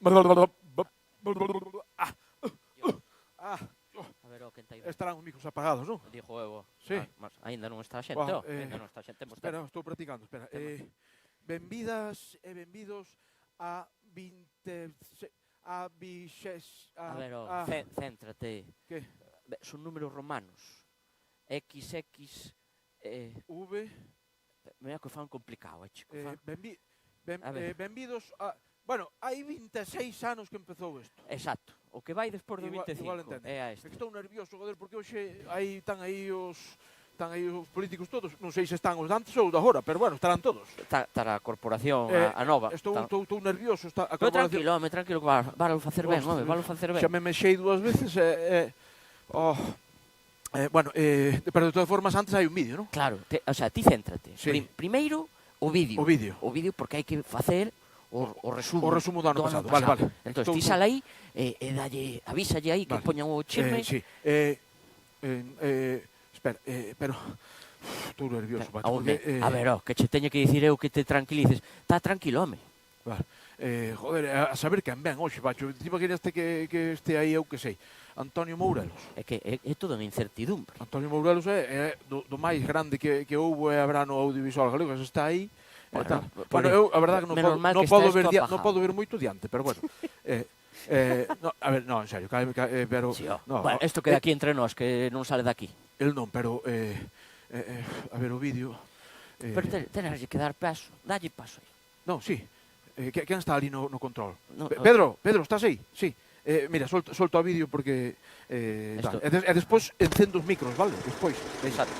A ver, quen está aí? Estarán os micros apagados, non? Dixo eu. Sí. Mas aínda non está a xente, Aínda non está a xente. Espera, estou practicando, espera. Benvidas e benvidos a 20... A bixes... A ver, céntrate. Que? Son números romanos. XX... V... Mira que fan complicado, chico. Benvidos a... Bueno, hai 26 anos que empezou isto. Exacto. O que vai despois do 25. Igual entende. É a este. Estou nervioso, joder, porque hoxe están aí os políticos todos. Non sei se están os de antes ou de agora, pero bueno, estarán todos. Estará a corporación, a nova. Estou nervioso. Pero tranquilo, valo facer ben, home, valo facer ben. Xa me mexei 2 veces bueno, pero de todas formas antes hai un vídeo, non? Claro, o sea, ti céntrate. Sí. Primeiro, o vídeo. O vídeo porque hai que facer o resumo. O resumo do ano pasado. Vale. Entón, ti sal aí e avísalle aí que poñan o chisme. Sí. Espera, pero... Estou nervioso, Pacho. A ver, que che teño que dicir eu que te tranquilices. Está tranquilo, home. Vale. Joder, a saber quen ven hoxe, Pacho. Encima que este aí, eu que sei. Antonio Mourelos. É que é todo en incertidumbre. Antonio Mourelos é do máis grande que houbo e habrá no audiovisual galego. Está aí. Bueno, eu, a verdade, que non podo ver moito diante, pero bueno. A ver, no, en serio, pero... Sí, bueno, isto queda aquí entre nós, que non sale daqui. El non, pero... a ver, o vídeo... Pero tenes que dar paso, dalle paso aí. Non, sí. Quen está ali no control? Pedro, estás aí? Sí. Mira, solto o vídeo porque... E despois encendo os micros, vale? Despois. Exacto.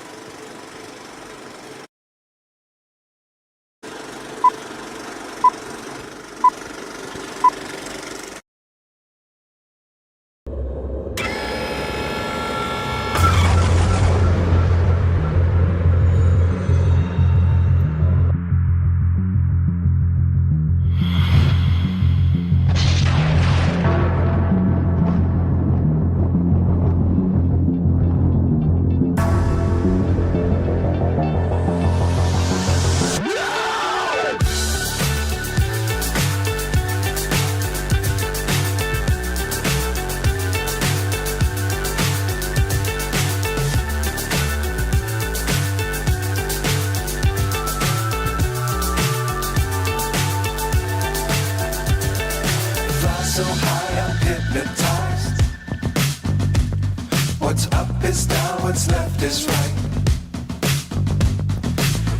So high I'm hypnotized. What's up is down, what's left is right.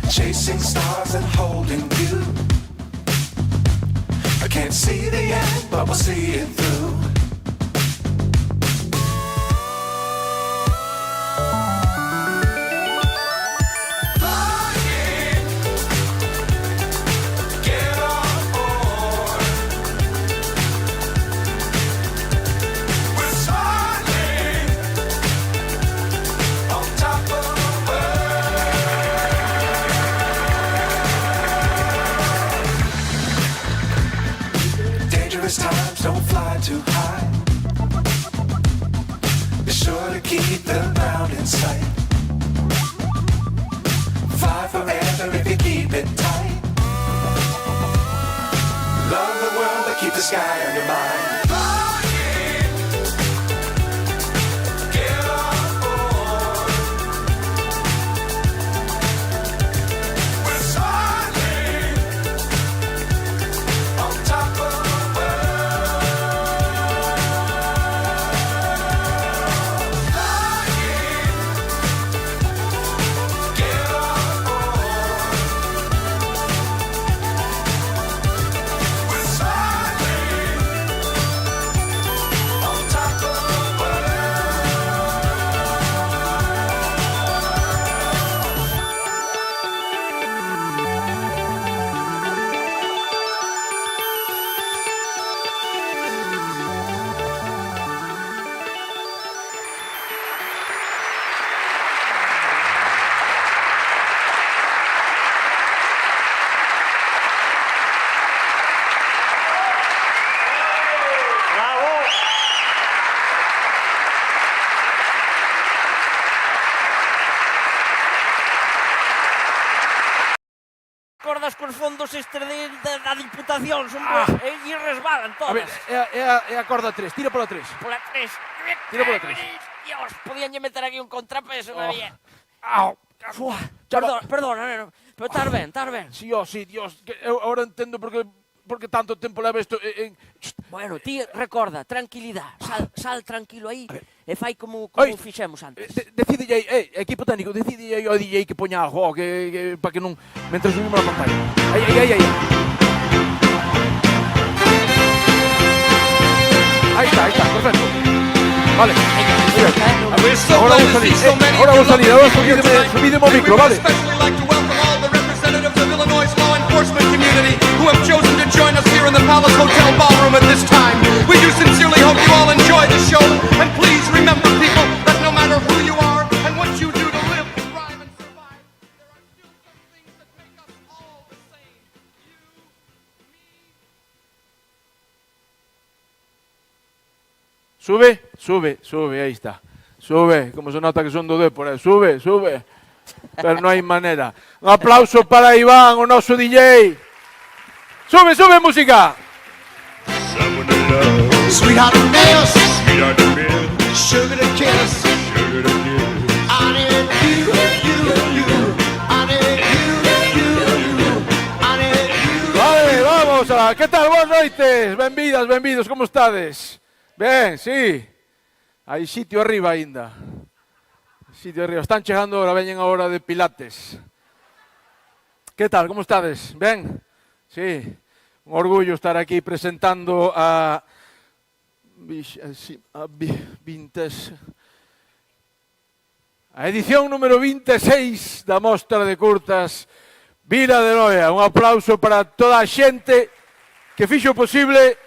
Chasing stars and holding you. I can't see the end, but we'll see it through. Times don't fly too high. Be sure to keep the ground in sight. Fly forever if you keep it tight. Love the world but keep the sky on your mind. cos fondos estes da Diputación, son e resbalan todas. A ver, é a corda 3, tira pola 3. Pola 3. Tira pola 3. Dios, podíanlle meter aquí un contrapeso, non había. Perdona, neno, pero estar ben. Sí, Dios, eu agora entendo porque tanto tempo leva isto en... Bueno, ti recorda, tranquilidade, sal tranquilo aí e fai como fixemos antes. Decide aí, equipo técnico, decide aí ao DJ que poña algo, para que non... Mentre subimos a pantalla. Aí. Ahí está, perfecto. Vale. Ahora vou salir, subidemo o micro, vale. Who have chosen to join us here in the Palace Hotel Ballroom at this time. We do sincerely hope you all enjoy the show. And please remember, people, that no matter who you are and what you do to live, thrive, and survive, there are still some things that make us all the same. Sube, ahí está. Sube, como se nota que son do Dépor, sube. Pero non hai maneira. Un aplauso para Iván, o noso DJ. Sube, música. Sweetheart and nails, sugar to kiss. I need you. I need you. Vale, vamos a... ¿Qué tal? Boas noites. Benvidos, como estades? Ben, sí. Hai sitio arriba aínda. Están chegando ahora, veñen a hora de Pilates. ¿Qué tal? Como estades? Ben? Sí, un orgullo estar aquí presentando a edición número 26 da Mostra de Curtas Vila de Noia. Un aplauso para toda a xente que fixo posible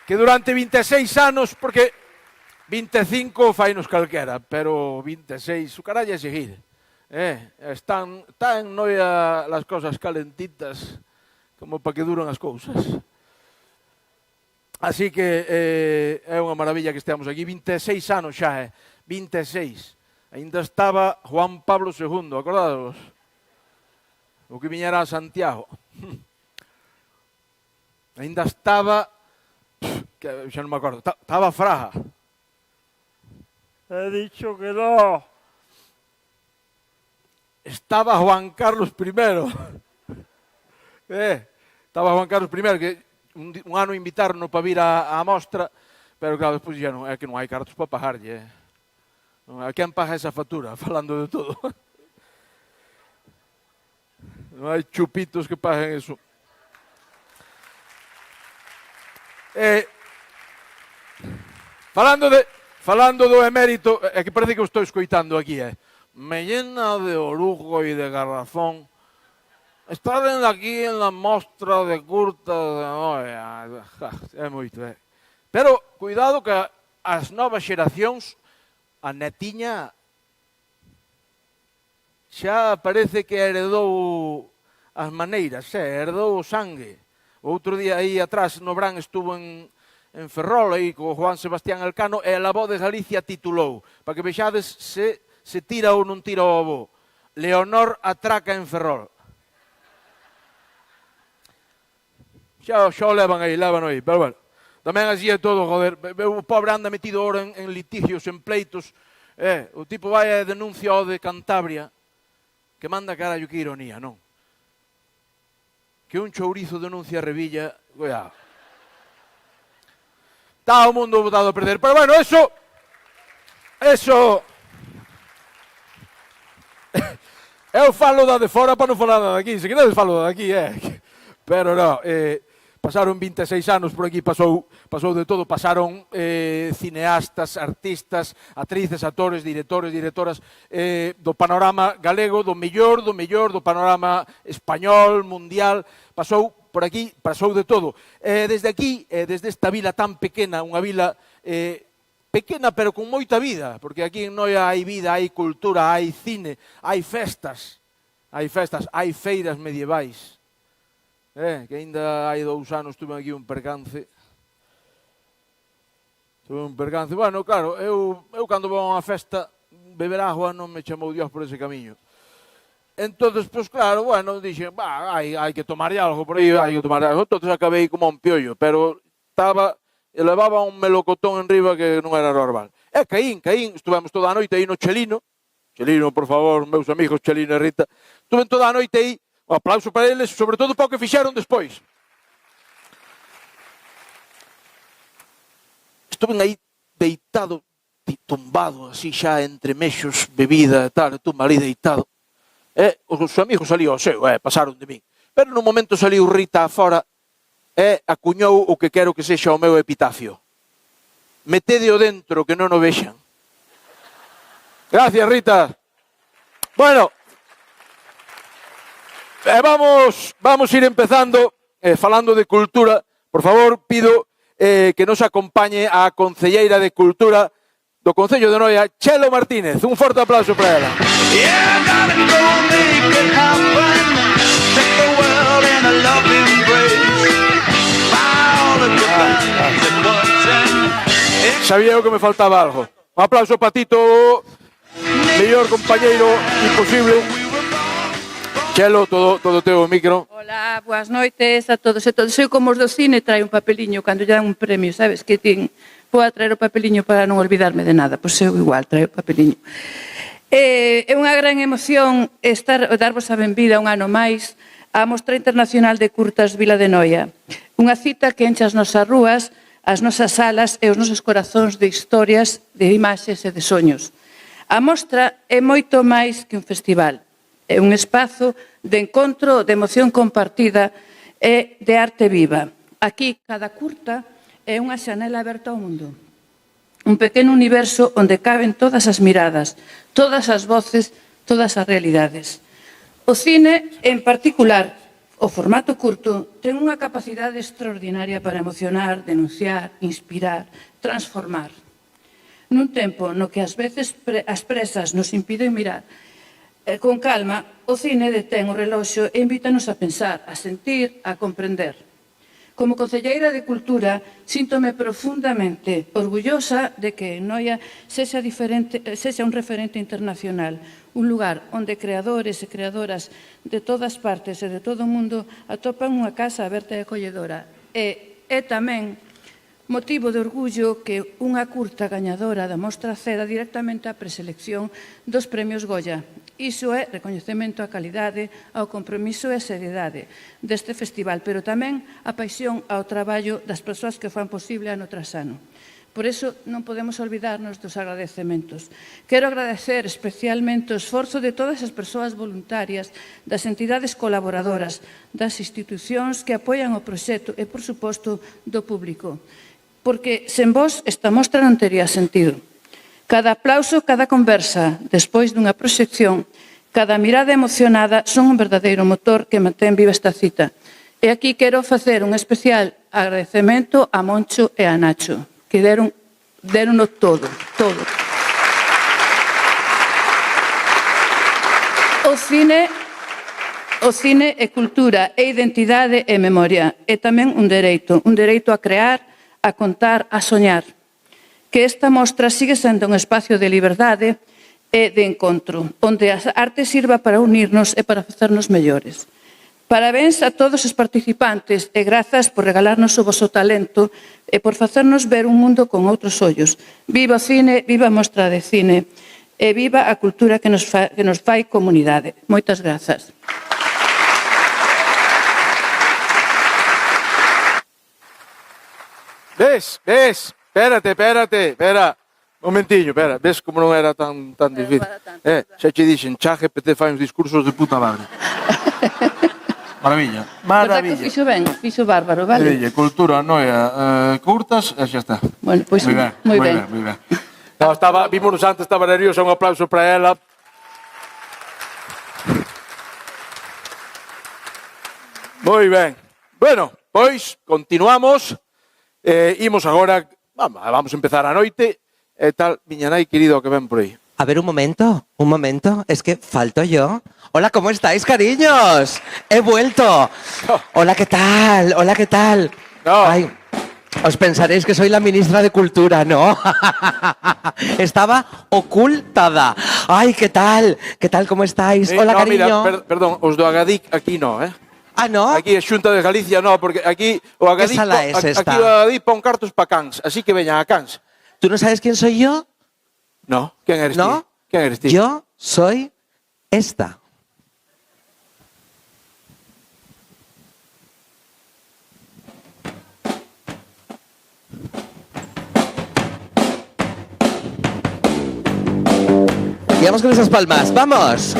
que durante 26 anos, porque 25 fainos calquera, pero 26, o caralla é seguir. Están en Noia las cosas calentitas como para que duren as cousas. Así que é unha maravilla que esteamos aquí. 26 anos xa, 26. Ainda estaba Juan Pablo II, acordadvos? O que viñera a Santiago. Ainda estaba, xa non me acordo, estaba Fraga. He dicho que no. Estaba Juan Carlos I. Estaba Juan Carlos I, que un ano invitaron para vir á mostra, pero claro, despois xa non, é que non hai cartos para pagarlle. Quen paga esa factura, falando de todo? Non hai chupitos que paguen eso. Falando do emérito, é que parece que o estou escoitando aquí, me llena de orujo y de garrafón estar aquí en la mostra de curtas de Noia. É moito, Pero, cuidado que as novas xeracións, a netiña xa parece que heredou as maneiras, heredou o sangue. O outro día aí atrás no Brán estuvo en Ferrol aí co Juan Sebastián Elcano e a Voz de Galicia titulou, para que vexades se tira ou non tira o avó. Leonor atraca en Ferrol. Xa o levan aí, pero bueno. Tamén así é todo, joder. O pobre anda metido ahora en litigios, en pleitos. O tipo vai a denuncia ao de Cantabria, que manda carallo que ironía, non? Que un chourizo denuncia a Revilla, cuidado. Está o mundo botado a perder. Pero bueno, eso... Eu falo da de fora para non falar da de aquí. Se queredes falo da de aquí, Pero non, pasaron 26 anos por aquí, pasou de todo. Pasaron cineastas, artistas, actrices, actores, directoras do panorama galego, do mellor, do panorama español, mundial. Pasou por aquí, pasou de todo. Desde aquí, desde esta vila tan pequena, unha vila pequena pero con moita vida, porque aquí en Noia hai vida, hai cultura, hai cine, hai festas, hai feiras medievais. Que ainda hai 2 anos tuve aquí un percance. Bueno, claro, eu cando vou a unha festa, beber agua non me chamou Dios por ese camiño. entonces, pues claro, bueno, dixen, hai que tomar algo por aí, hai que tomar algo. Entonces acabei como un piollo, pero levaba un melocotón en riba que non era normal. E caín, estuvemos toda a noite aí no Chelino, por favor, meus amigos Chelino e Rita, estuven toda a noite aí, un aplauso para eles, sobre todo para o que fixeron despois. Estuven aí deitado, tumbado, así xa entre mexos, bebida e tal, tumba ali deitado. Os amigos ali ao seu, pasaron de min. Pero no momento saliu Rita afora e acuñou o que quero que sexa o meu epitafio. Metedeo dentro que non o vexan. Gracias, Rita. Bueno, vamos ir empezando, falando de cultura. Por favor, pido que nos acompañe a concelleira de Cultura do Concello de Noia, Chelo Martínez. Un forte aplauso para ela. Sabía eu que me faltaba algo. Un aplauso para Tito, mellor compañeiro imposible. Chelo, todo teu micro. Hola, boas noites a todos e todos. Eu como os do cine traio un papeliño cando lle dan un premio, sabes? Que vou a traer o papeliño para non olvidarme de nada. Pois eu igual traio o papeliño. É unha gran emoción darvos a benvida un ano máis á Mostra Internacional de Curtas Vila de Noia. Unha cita que enche as nosas rúas, as nosas salas e os nosos corazóns de historias, de imaxes e de soños. A mostra é moito máis que un festival. É un espazo de encontro, de emoción compartida e de arte viva. Aquí, cada curta é unha xanela aberta ao mundo. Un pequeno universo onde caben todas as miradas, todas as voces, todas as realidades. O cine, en particular, o formato curto, ten unha capacidade extraordinaria para emocionar, denunciar, inspirar, transformar. Nun tempo no que ás veces as presas nos impiden mirar con calma, o cine detén o reloxo e invítanos a pensar, a sentir, a comprender. Como concelleira de Cultura, síntome profundamente orgullosa de que Noia sexa un referente internacional, un lugar onde creadores e creadoras de todas partes e de todo o mundo atopan unha casa aberta e acolledora. E é tamén motivo de orgullo que unha curta gañadora da Mostra acceda directamente á preselección dos premios Goya. Iso é recoñecemento á calidade, ao compromiso e á seriedade deste festival, pero tamén a paixón ao traballo das persoas que o fan posible ano tras ano. Por iso non podemos olvidarnos dos agradecementos. Quero agradecer especialmente o esforzo de todas as persoas voluntarias, das entidades colaboradoras, das institucións que apoian o proxecto e, por suposto, do público. Porque sen vos esta mostra non tería sentido. Cada aplauso, cada conversa, despois dunha proxección, cada mirada emocionada son un verdadeiro motor que mantén viva esta cita. E aquí quero facer un especial agradecemento a Moncho e a Nacho, que deronno todo. O cine é cultura, é identidade e memoria. É tamén un dereito a crear, a contar, a soñar. Que esta mostra sigue sendo un espacio de liberdade e de encontro, onde a arte sirva para unirnos e para facernos mellores. Parabéns a todos os participantes e grazas por regalarnos o voso talento e por facernos ver un mundo con outros ollos. Viva o cine, viva a Mostra de Cine e viva a cultura que nos fai comunidade. Moitas grazas. Ves? Espera. Momentiño, espera. Ves como non era tan difícil? Xa che dixen, ChatGPT fai uns discursos de puta madre. Maravilla. Fixo ben, fixo bárbaro, vale? Cultura, Noia, curtas, e xa está. Bueno, pois moi ben. Vimos antes, estaba nerviosa, un aplauso para ela. Moi ben. Bueno, pois, continuamos. Imos agora, vamos a empezar a noite. E tal, miña nai querido que ven por aí. A ver, un momento, es que falto yo. Hola, ¿cómo estáis, cariños? He vuelto. Hola, ¿qué tal? No. Ay, Os pensaréis que soy la ministra de Cultura, ¿no? Estaba ocultada. Ay, ¿qué tal? ¿Qué tal? ¿Cómo estáis? Hola, cariño. Mira, perdón, os do Agadic aquí no, Ah, ¿no? Aquí é Xunta de Galicia, no, porque aquí o Agadic, ¿Qué sala es esta? aquí o Agadic pon cartos pa Cans, así que veñan a Cans. ¿Tú no sabes quién soy yo? No, ¿quién eres ¿No? ti? ¿Quién eres ti? Yo soy esta. Y vamos con esas palmas. ¡Vamos!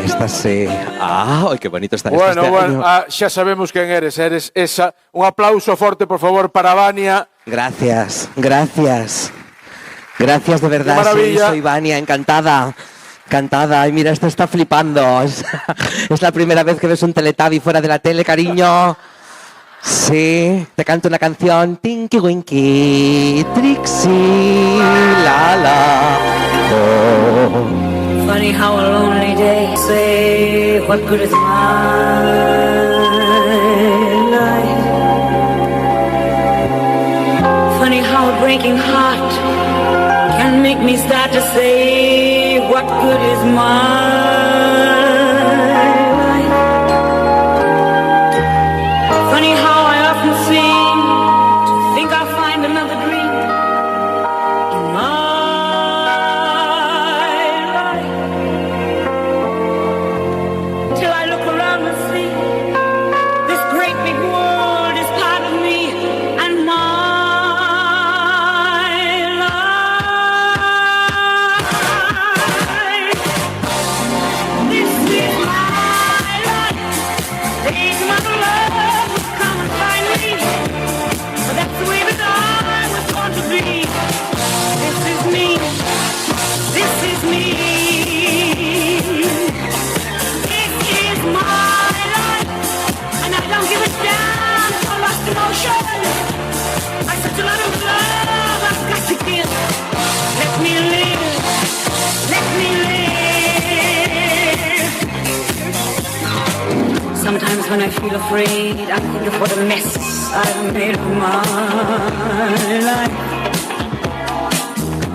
Esta sí. ¡Ay, qué bonito está esto este año! Xa sabemos quen eres. Eres esa. Un aplauso forte, por favor, para Vania. Gracias, gracias. Gracias de verdad, Qué maravilla. sí, soy Vania, encantada. Encantada. Ay, mira, esto está flipando. Es la primera vez que ves un Teletubby fuera de la tele, cariño. Sí, te canto una canción. Tinky Winky, Trixie, la la. Oh. Funny how a lonely day say what good is my life. Funny how a breaking heart can make me start to say what good is my life. Funny how I often seem to think I'll find another dream in my Sometimes when I feel afraid, I think of what a mess I've made of my life.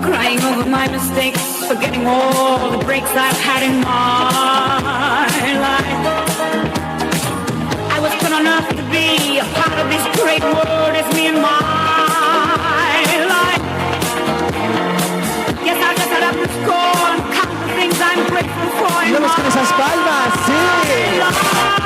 Crying over my mistakes, forgetting all the breaks I've had in my life. I was put on earth to be a part of this great world, it's me and my life. Guess I'll just add up the score and count the things I'm grateful for in Vamos con esas palmas, sí. life.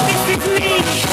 This is me.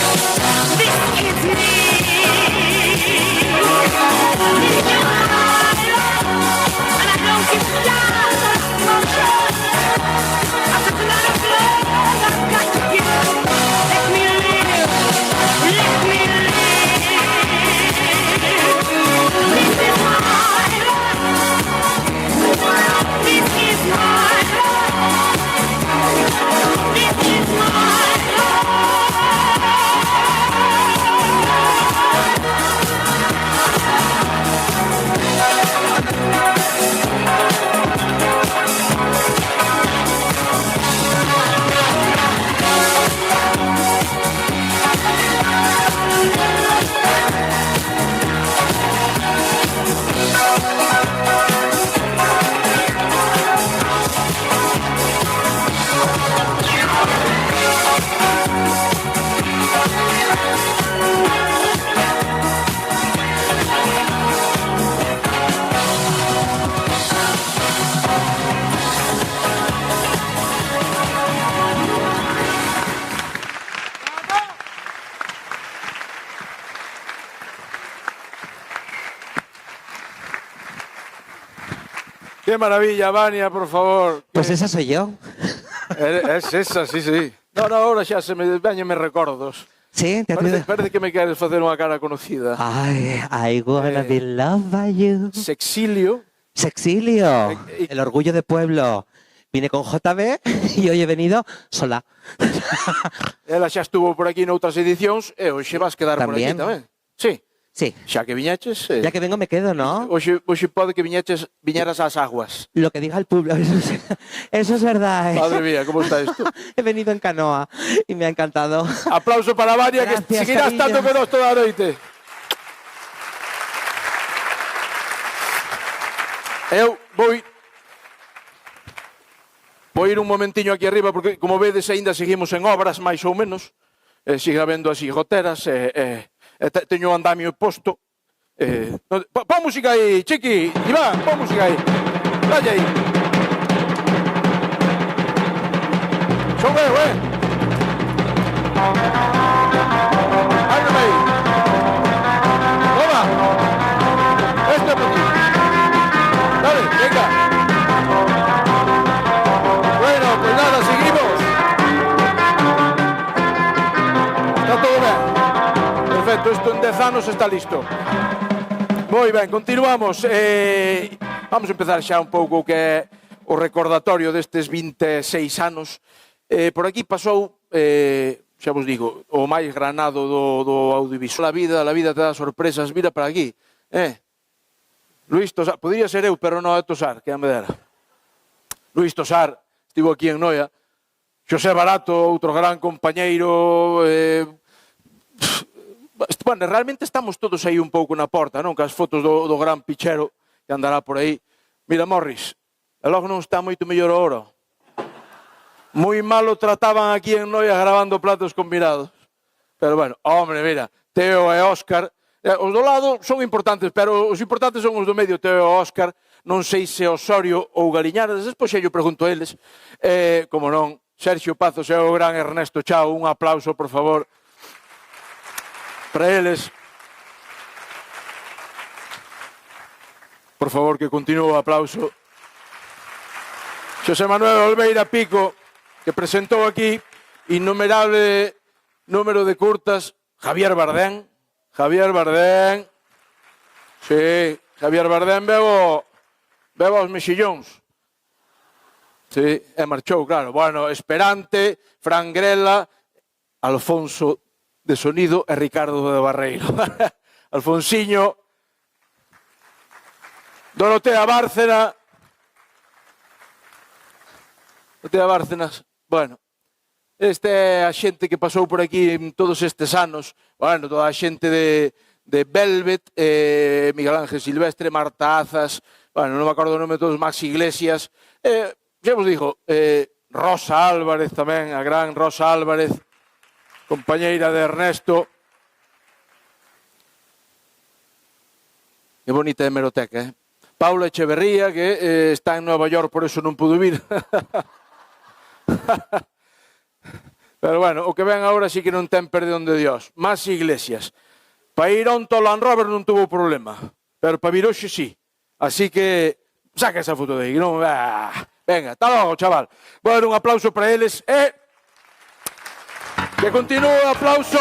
Qué maravilla, Vania, por favor. Pues esa soy yo. Es esa, sí, sí. No, ahora xa se me veñenme recordos. Sí, te Parece que me queres facer unha cara conocida. Ay, I wanna be loved by you. Sexilio. Sexilio, el orgullo de pueblo. Vine con JB y hoy he venido sola. Ela xa estuvo por aquí noutras edicións e hoxe vas quedar por aquí tamén. Sí. Sí. Xa que viñeches... Ya que vengo me quedo, ¿no? Hoxe pode que viñeras ás aguas. Lo que diga el pueblo, eso es verdad. Madre mía, ¿cómo está esto? He venido en canoa y me ha encantado. Aplauso para Vania, que seguirá estando con nós toda a noite. Eu vou ir un momentiño aquí arriba, porque, como vedes, ainda seguimos en obras, máis ou menos. Sigue habendo así goteras, teño o andamio posto. Pon música aí, Chiqui, Iván, pon música aí. Dalle aí. Son eu, Ábreme aí. Toma. Esto é para ti. Dale, venga. Bueno, pues nada, seguimos. Está todo ben. Perfecto, isto en 10 anos está listo. Moi ben, continuamos. Vamos a empezar xa un pouco o que é o recordatorio destes 26 anos. Por aquí pasou, xa vos digo, o máis granado do audiovisual. La vida te dá sorpresas. Mira para aquí. Luís Tosar, podría ser eu, pero non é Tosar, que a me dera. Luís Tosar, estivo aquí en Noia. Xosé Barato, outro gran compañeiro... Bueno, realmente estamos todos aí un pouco na porta, non? Que as fotos do gran pichero que andará por aí. Mira, Morris, e logo non está moito mellor o oro. Moi malo trataban aquí en Noia grabando platos combinados. Pero bueno, hombre, mira, Teo e Óscar, os do lado son importantes, pero os importantes son os do medio, Teo e Óscar, non sei se Osorio ou Galiñares, despois xa yo pregunto a eles, como non, Sergio Pazos e o gran Ernesto Chao, un aplauso, por favor, para eles. Por favor, que continúe o aplauso. Xosé Manuel Olveira Pico, que presentou aquí innumerable número de curtas. Javier Bardén. Sí, Javier Bardén bebo aos mexillóns. Sí, e marchou, claro. Bueno, Esperante, Fran Grela, Alfonso de Sonido e Ricardo de Barreiro. Alfonsiño, Dorotea Bárcenas. Bueno, esta é a xente que pasou por aquí en todos estes anos. Bueno, toda a xente de Velvet, Miguel Ángel Silvestre, Marta Azas, bueno, non me acordo o nome de todos, Max Iglesias. Xa vos digo, Rosa Álvarez tamén, a gran Rosa Álvarez, compañeira de Ernesto. Que bonita hemeroteca, Paula Echeverría, que está en Nova York, por eso non pudo vir. Pero bueno, o que ven agora sí que non ten perdón de Dios. Más Iglesias. Para ir a un Land Rover non tuvo problema, pero para vir hoxe sí. Así que saca esa foto de aí. Non? Venga, hasta logo, chaval. Bueno, un aplauso para eles. Que continúe o aplauso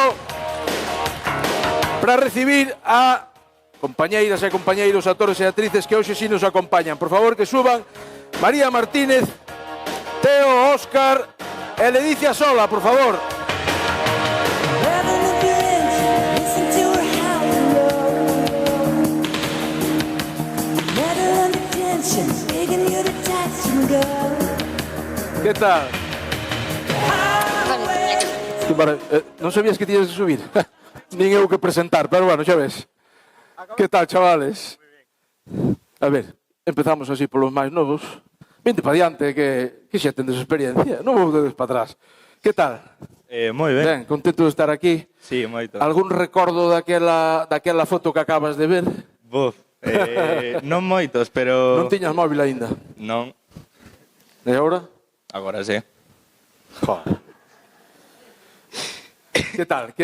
para recibir a compañeiras e compañeiros, actores e actrices que hoxe sí nos acompañan. Por favor, que suban María Martínez, Teo, Óscar e Ledicia Sola, por favor. Que tal? Non sabías que tiñas que subir. Nin eu que presentar, pero bueno, xa ves. Que tal, chavales? A ver, empezamos así polos máis novos. Vinte para diante, que xa tendes experiencia. Non vou dedes para atrás. Que tal? Moi ben. Ben, contento de estar aquí. Sí, moito. Algún recordo daquela foto que acabas de ver? Buf, non moitos, pero... Non tiñas móvil aínda? Non. E agora? Agora sí. Joder. Que tal?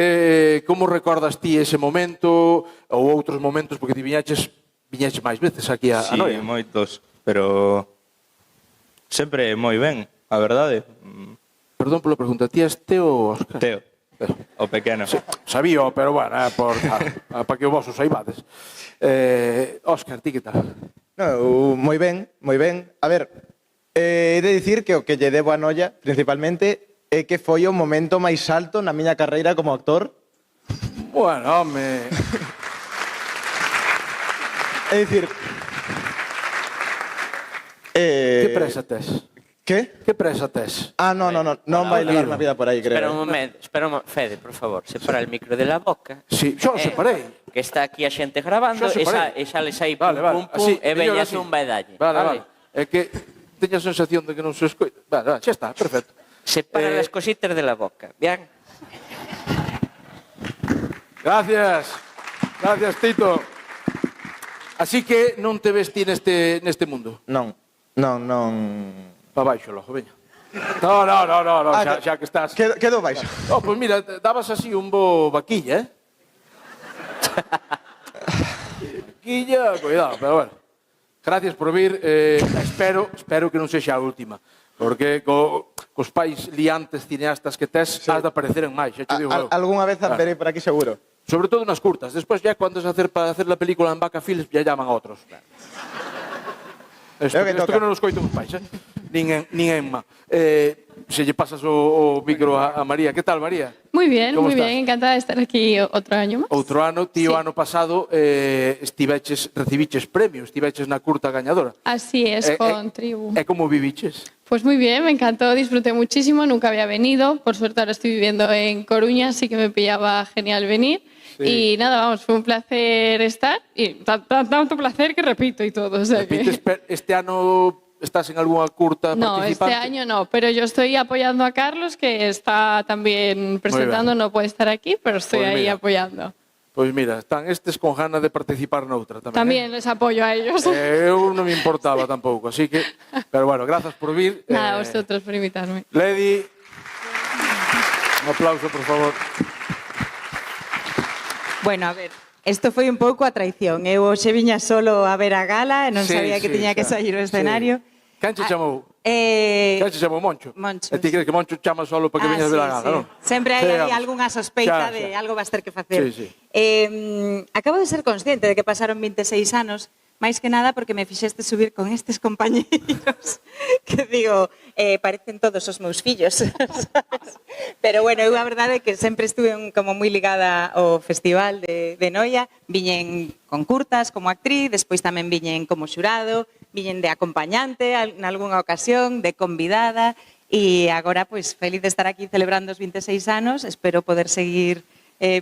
Como recordas ti ese momento ou outros momentos, porque ti viñaches máis veces aquí a Noia? Sí, moitos. pero sempre moi ben, a verdade. Perdón pola pregunta, ti és Teo ou Óscar? Teo, o pequeno. Sí, sabío, pero bueno, para que vos os saibades. Óscar, ti que tal? No, moi ben, moi ben. A ver, he de dicir que o que lle debo a Noia, principalmente, é que foi o momento máis alto na miña carreira como actor. Bueno, home... É dicir... Que presa tes? Que? Que presa tes? Non vai levar a vida por aí, creo. Espera un momento, Fede, por favor, separa el micro de la boca. Sí, xo separei. Que está aquí a xente grabando Xa separei. e xa les aí pum, pum, pum, así, e mellor veña así. un badalle. Vale. É que teño a sensación de que non se escoita. Vale, xa está, perfecto. Separa las cositas de la boca, bien? Gracias, Tito. Así que non te ves ti neste mundo. Non. Pa baixo, logo, veña. No, xa que estás... Quedo baixo. Oh, pois mira, dabas así un bo vaquilla, Vaquilla, cuidado, pero bueno. Gracias por vir. Espero que non sexa a última. Porque cos pais liantes cineastas que tes, has de aparecer en máis, xa te digo eu. Algúnha vez verei por aquí seguro. Sobre todo nas curtas. Despois ya cuando es para hacer la película en Vaca Films ya llaman a otros. Esto que non os coito os pais, nin Emma. Se lle pasas o micro a María. Que tal, María? Muy bien, ¿Cómo muy estás? bien. Encantada de estar aquí otro año más. Outro ano, tío, Sí. ano pasado, recibiches premio, estiveches na curta gañadora. Así es, con Tribu. E como viviches? Pues muy bien, me encantó, disfruté muchísimo, nunca había venido. Por suerte ahora estoy viviendo en Coruña, así que me pillaba genial venir. Sí. Y nada, vamos, fue un placer estar. Y tanto placer que repito y todo. O sea Repites, este ano estás en algunha curta No, este participante? año no, pero yo estoy apoyando a Carlos, que está también presentando, no puede estar aquí, pero estoy Pues ahí mira. apoyando. Pois mira, están estes con gana de participar noutra tamén. También les apoyo a ellos. Eu non me importaba tampouco, así que... Pero bueno, grazas por vir. Nada, a vosotros por invitarme. Lady, un aplauso, por favor. Bueno, a ver, isto foi un pouco a traición. Eu hoxe viña solo a ver a gala e non Sí, sabía que sí, tiña que xa. sair o escenario. Sí. Quen che chamou? Quen che chamou Moncho? Moncho. E ti crees que Moncho chama solo para que veñas ver a gala, non? Sempre hai Sí, aí vamos. algunha sospeita Xa, de xa. algo vas ter que facer. Sí, sí. Acabo de ser consciente de que pasaron 26 anos, máis que nada porque me fixeste subir con estes compañeiros que digo, parecen todos os meus fillos, sabes? Pero bueno, eu a verdade é que sempre estuve como moi ligada ao Festival de Noia, viñen con curtas como actriz, despois tamén viñen como xurado, viñen de acompañante en algunha ocasión, de convidada, e agora, pois, feliz de estar aquí celebrando os 26 anos, espero poder seguir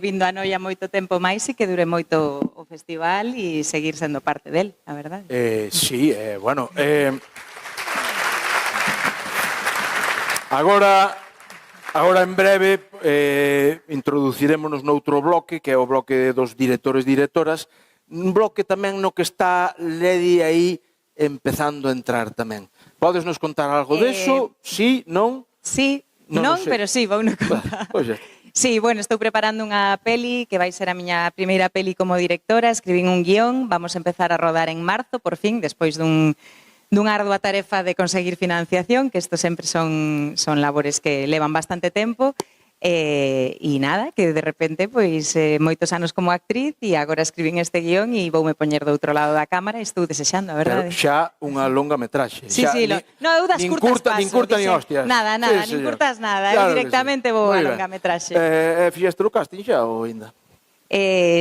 vindo a Noia moito tempo máis e que dure moito o festival e seguir sendo parte del, a verdade. Sí, bueno... Agora en breve introducirémonos noutro bloque, que é o bloque dos directores e directoras, un bloque tamén no que está Lady aí empezando a entrar tamén. Podes nos contar algo deso? Sí, non? Sí, non pero sí, vou non contar. Pois é. Sí, bueno, estou preparando unha peli que vai ser a miña primeira peli como directora, escribín un guión, vamos a empezar a rodar en marzo, por fin, despois dunha ardua tarefa de conseguir financiación, que isto sempre son labores que levan bastante tempo, e nada, que de repente, pois, moitos anos como actriz, e agora escribín este guión e voume poñer do outro lado da cámara e estou desexando, a verdade. Pero xa unha longa metraxe. Sí, sí, no, eu das curtas paso. Nin curta, nin hostias. Nada, Sí, nin señor. curtas nada, Claro eu que directamente sí. vou Moi a ben. longa metraxe. Fixeste o casting xa ou ainda?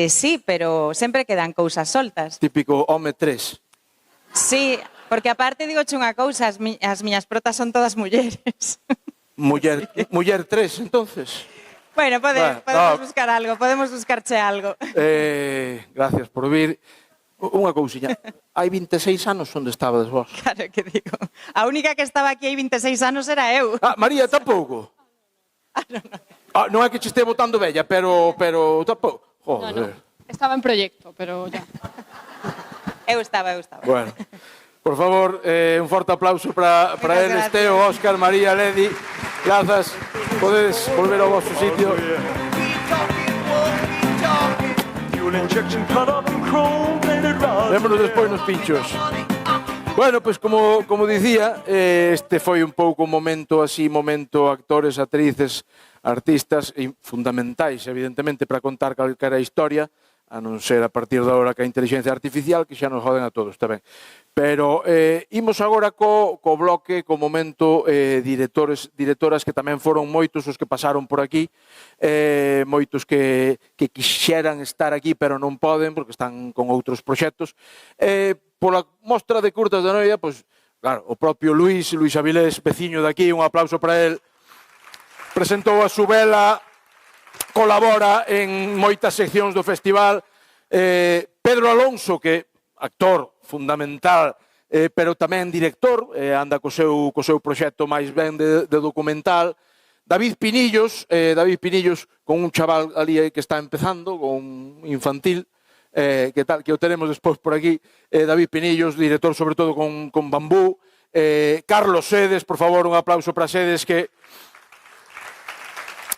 Sí, pero sempre quedan cousas soltas. Típico home 3. Sí, porque aparte digoche unha cousa, as miñas protas son todas mulleres. Muller 3, entonces. Bueno, podemos buscar algo, podemos buscarche algo. Gracias por vir. Unha cousiña. Hai 26 anos onde estabades vos? Claro que digo. A única que estaba aquí hai 26 anos era eu. María, tampouco? Non é que che este botando bella, pero tampouco. Joder. Estaba en proyecto, pero ya. Eu estaba. Bueno, por favor, un forte aplauso para eles, Teo, Óscar, María, Lady. Grazas, podedes volver ao vosso sitio. Vémonos despois nos pinchos. Bueno, pois como dicía, este foi un pouco un momento así, momento actores, actrices, artistas fundamentais, evidentemente, para contar calquera historia, a non ser a partir da hora que a inteligencia artificial, que xa nos joden a todos, está ben. Pero imos agora co bloque, co momento directores, directoras, que tamén foron moitos os que pasaron por aquí, moitos que quixeran estar aquí, pero non poden, porque están con outros proxectos. Pola mostra de curtas da Noia, pois, claro, o propio Luís Avilés, veciño de aquí, un aplauso para él, presentou a su vela, colabora en moitas seccións do festival. Pedro Alonso, que actor fundamental, pero tamén director, anda co seu proxecto máis ben de documental. David Pinillos, con un chaval ali que está empezando, con infantil, que o tenemos despois por aquí. David Pinillos, director sobre todo con Bambú. Carlos Sedes, por favor, un aplauso para Sedes, que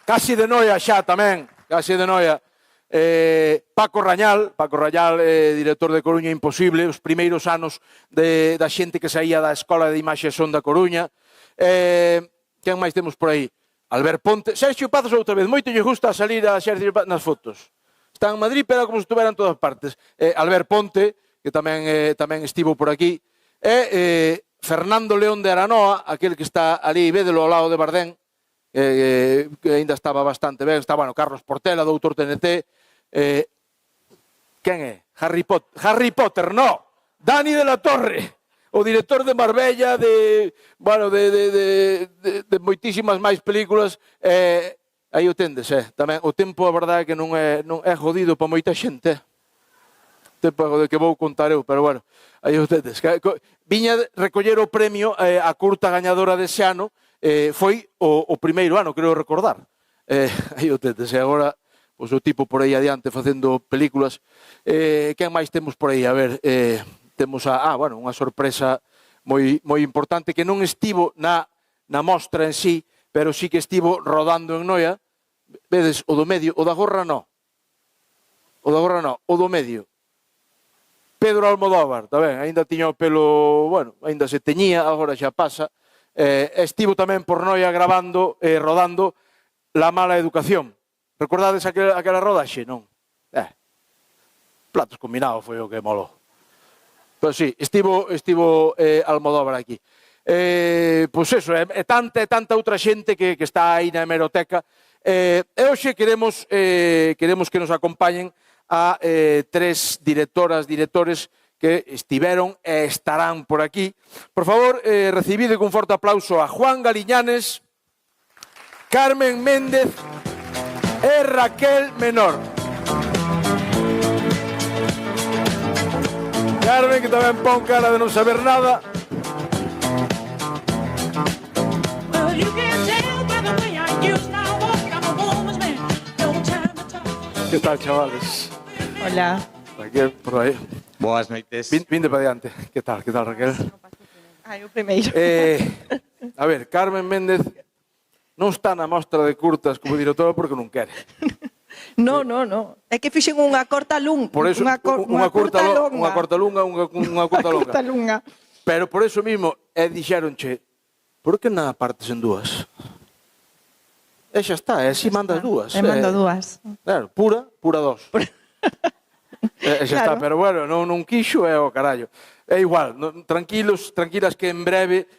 casi de noia xa tamén, casi de noia. Paco Rañal, director de Coruña Imposible, os primeiros anos da xente que saía da Escola de Imaxe e Son da Coruña. Quen máis temos por aí? Albert Ponte. Sergio Pazos outra vez, moito lle gusta salir a Sergio Pazos nas fotos. Está en Madrid, pero como se estuveran en todas partes. Albert Ponte, que tamén estivo por aquí. Fernando León de Aranoa, aquel que está ali, védelo ao lado de Bardén, que ainda estaba bastante ben. Está, bueno, Carlos Portela, doutor TNT. Quen é? Harry Potter, no! Dani de la Torre, o director de Marbella, de moitísimas máis películas. Aí o tendes, tamén. O tempo, a verdade, que non é jodido para moita xente. O tempo de que vou contar eu, pero bueno, aí o tendes. Viña recoller o premio a curta gañadora dese ano, foi o primeiro ano, creo recordar. Aí o tendes, e agora pois o tipo por aí adiante facendo películas. Quen máis temos por aí? A ver, temos unha sorpresa moi importante, que non estivo na mostra en sí, pero sí que estivo rodando en Noia. Vedes, o do medio, o da gorra no. O do medio. Pedro Almodóvar, está ben, aínda tiña o pelo, bueno, aínda se teñía, agora xa pasa. Estivo tamén por Noia grabando, rodando La Mala Educación. Recordades aquela rodaxe, non? Platos Combinados foi o que molou. Pero sí, estivo Almodóvar aquí. Pois eso, é tanta outra xente que está aí na hemeroteca. E hoxe queremos que nos acompañen a tres directores que estiveron e estarán por aquí. Por favor, recibide con forte aplauso a Juan Galiñanes, Carmen Méndez e Raquel Menor. Carmen, que tamén pon cara de non saber nada. Que tal, chavales? Hola. Raquel, por aí. Boas noites. Vinde para diante. Que tal, Raquel? O primeiro. A ver, Carmen Méndez non está na mostra de curtas como directora porque non quere. No. É que fixen unha corta lunga. Por eso, unha curta longa. Pero por eso mismo, dixeronche, por que non partes en dúas? E xa está, así mandas dúas. Mando dúas. Claro, pura dos. Xa está, pero bueno, non quixo, é o carallo. É igual, tranquilas que en breve,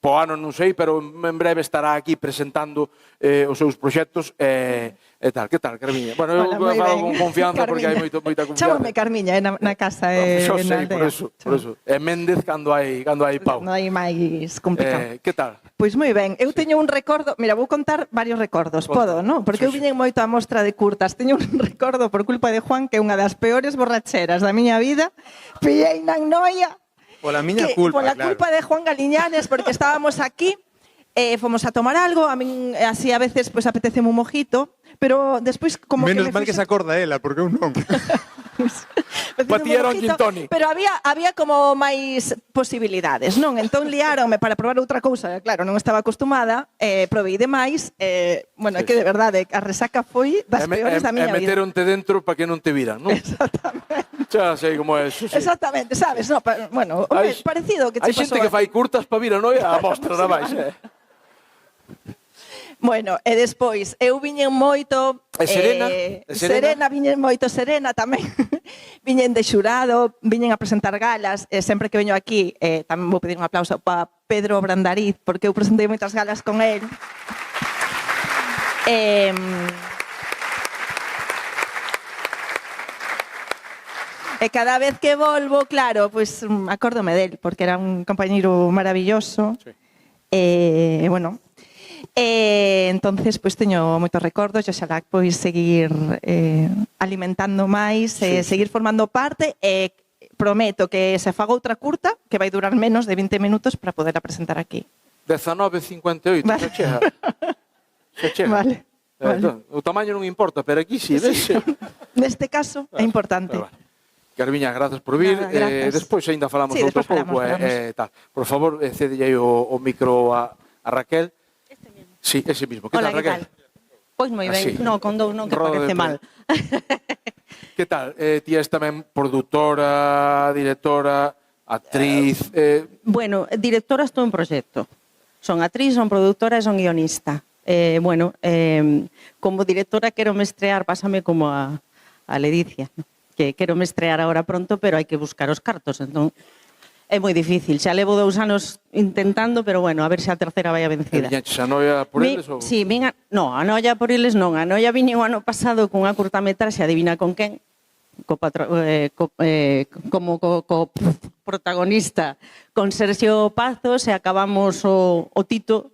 po ano non sei, pero en breve estará aquí presentando os seus proxectos e tal. Que tal, Carmiña? Bueno, eu falo con confianza porque hai moita confianza. Chámame Carmiña, na casa Xo sei, por eso. É Méndez cando hai pau. Non hai máis complicado. Que tal? Pois moi ben, eu teño un recordo, mira, vou contar varios recordos, podo, non? Porque eu viñen moito a mostra de curtas, teño un recordo por culpa de Juan que é unha das peores borracheras da miña vida, pillei na Noia. Pola miña culpa, pola culpa de Juan Galiñanes, porque estábamos aquí, fomos a tomar algo, a min así a veces pues apeteceme un mojito, pero despois como menos que mal que se acorda ela, porque eu non. Patieron gin tonic. Pero había como máis posibilidades, non? Entón liáronme para probar outra cousa, claro, non estaba acostumada, provei demais, bueno, é que de verdade, a resaca foi das peores da miña vida. E meteronte dentro para que non te viran, non? Exactamente. Xa sei como é eso, sí. Exactamente, sabes? No, bueno, parecido que che pasou. Hai xente pasou. que fai curtas para vir a noia a mostra na máis, Bueno, e despois, eu viñen moito... Serena? Serena, viñen moito Serena tamén. Viñen de xurado, viñen a presentar galas, e sempre que veño aquí, tamén vou pedir un aplauso para Pedro Brandariz, porque eu presentei moitas galas con él. E cada vez que volvo, claro, pois acórdome del, porque era un compañeiro maravilloso. Sí. Bueno, entonces pois teño moitos recordos e oxalá pois seguir alimentando máis, seguir formando parte e prometo que se faga outra curta que vai durar menos de 20 minutos para poder a presentar aquí. 19.58, vale. Xa chega. Vale. O tamaño non importa, pero aquí sí, ves? Neste caso é importante. Carmiña, grazas por vir. Despois ainda falamos outro pouco. Tal. Por favor, cedelle aí o micro a Raquel. Este mismo. Sí, ese mismo. Que tal, Raquel? Pois moi ben. No, con dous non que parece mal. Que tal? Ti és tamén produtora, directora, actriz... Bueno, directora estou en proxecto. Son actriz, son produtora e son guionista. Bueno, como directora quero me estrear, pásame como a Ledicia, ¿no? Que quero me estrear agora pronto, pero hai que buscar os cartos, entón é moi difícil. Xa levo 2 anos intentando, pero bueno, a ver se a terceira vai a vencida. Viñaches a noia por eles? Sí, no, a noia por eles non. A noia viñe o ano pasado cunha curtametraxe, adivina con quen? Como protagonista con Sergio Pazos e acabamos o Tito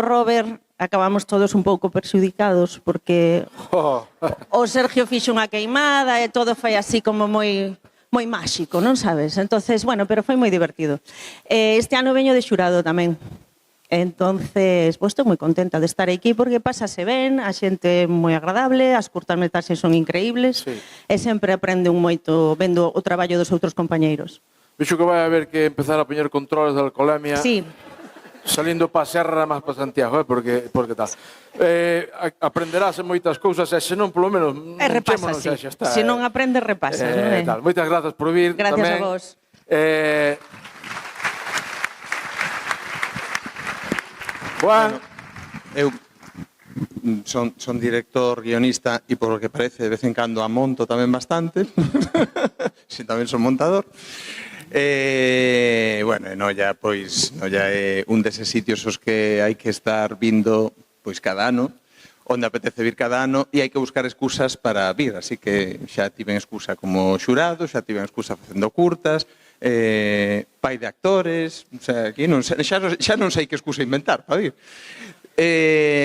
Robert, acabamos todos un pouco perxudicados porque o Sergio fixo unha queimada e todo foi así como moi máxico, non sabes? Entonces, bueno, pero foi moi divertido. Este ano veño de xurado tamén. Entonces, pues estou moi contenta de estar aquí porque pásase ben, a xente moi agradable, as curtametraxes son increíbles e sempre aprende un moito vendo o traballo dos outros compañeiros. Vexo que vai haber que empezar a poñer controles de alcoholemia. Sí. Salindo para a serra máis para Santiago, porque tal. Aprenderás en moitas cousas e senón, polo menos, repasa, sí. Se non aprendes, repasas. Tal. Moitas grazas por vir. Gracias tamén. A vos. Juan. Eu son director, guionista e por lo que parece de vez en cando a monto tamén bastante. Si tamén son montador. Bueno, Noia é un deses sitios os que hai que estar vindo pois cada ano, onde apetece vir cada ano e hai que buscar excusas para vir, así que xa tiven excusa como xurado, xa tiven excusa facendo curtas, pai de actores, o sea, aquí xa non sei que excusa inventar para vir.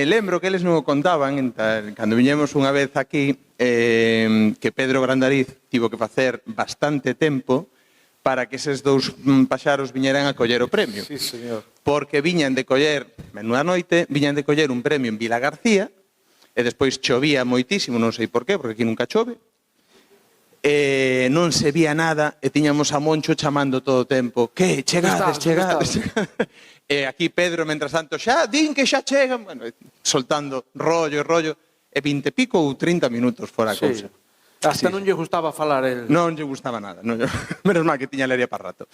Lembro que eles non o contaban cando viñemos unha vez aquí que Pedro Brandariz tivo que facer bastante tempo para que eses 2 paxaros viñeran a coller o premio. Sí, señor. Porque viñan de coller, menuda noite, viñan de coller un premio en Vila García, e despois chovía moitísimo, non sei por qué, porque aquí nunca chove, non se vía nada, e tiñamos a Moncho chamando todo o tempo, que chegades. E aquí Pedro, mentras tanto, xa, din que xa chegan, bueno, soltando rollo, e 20 e pico ou 30 minutos fora a cousa. Hasta non lle gustaba falar el. Non lle gustaba nada. Menos mal que tiña leria para rato.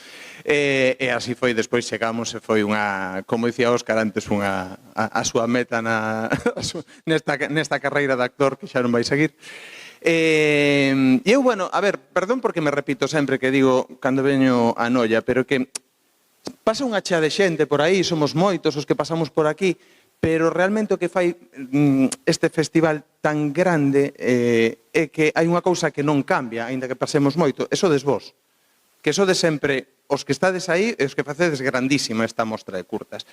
E así foi, despois chegamos e foi unha, como dicía Óscar antes, a súa meta nesta carreira de actor que xa non vai seguir. E eu, bueno, a ver, perdón porque me repito sempre que digo cando veño a Noia, pero que pasa unha chea de xente por aí, somos moitos os que pasamos por aquí, pero realmente o que fai este festival tan grande é que hai unha cousa que non cambia, aínda que pasemos moito, e sodes vos, que sodes sempre os que estades aí e os que facedes grandísima esta mostra de curtas.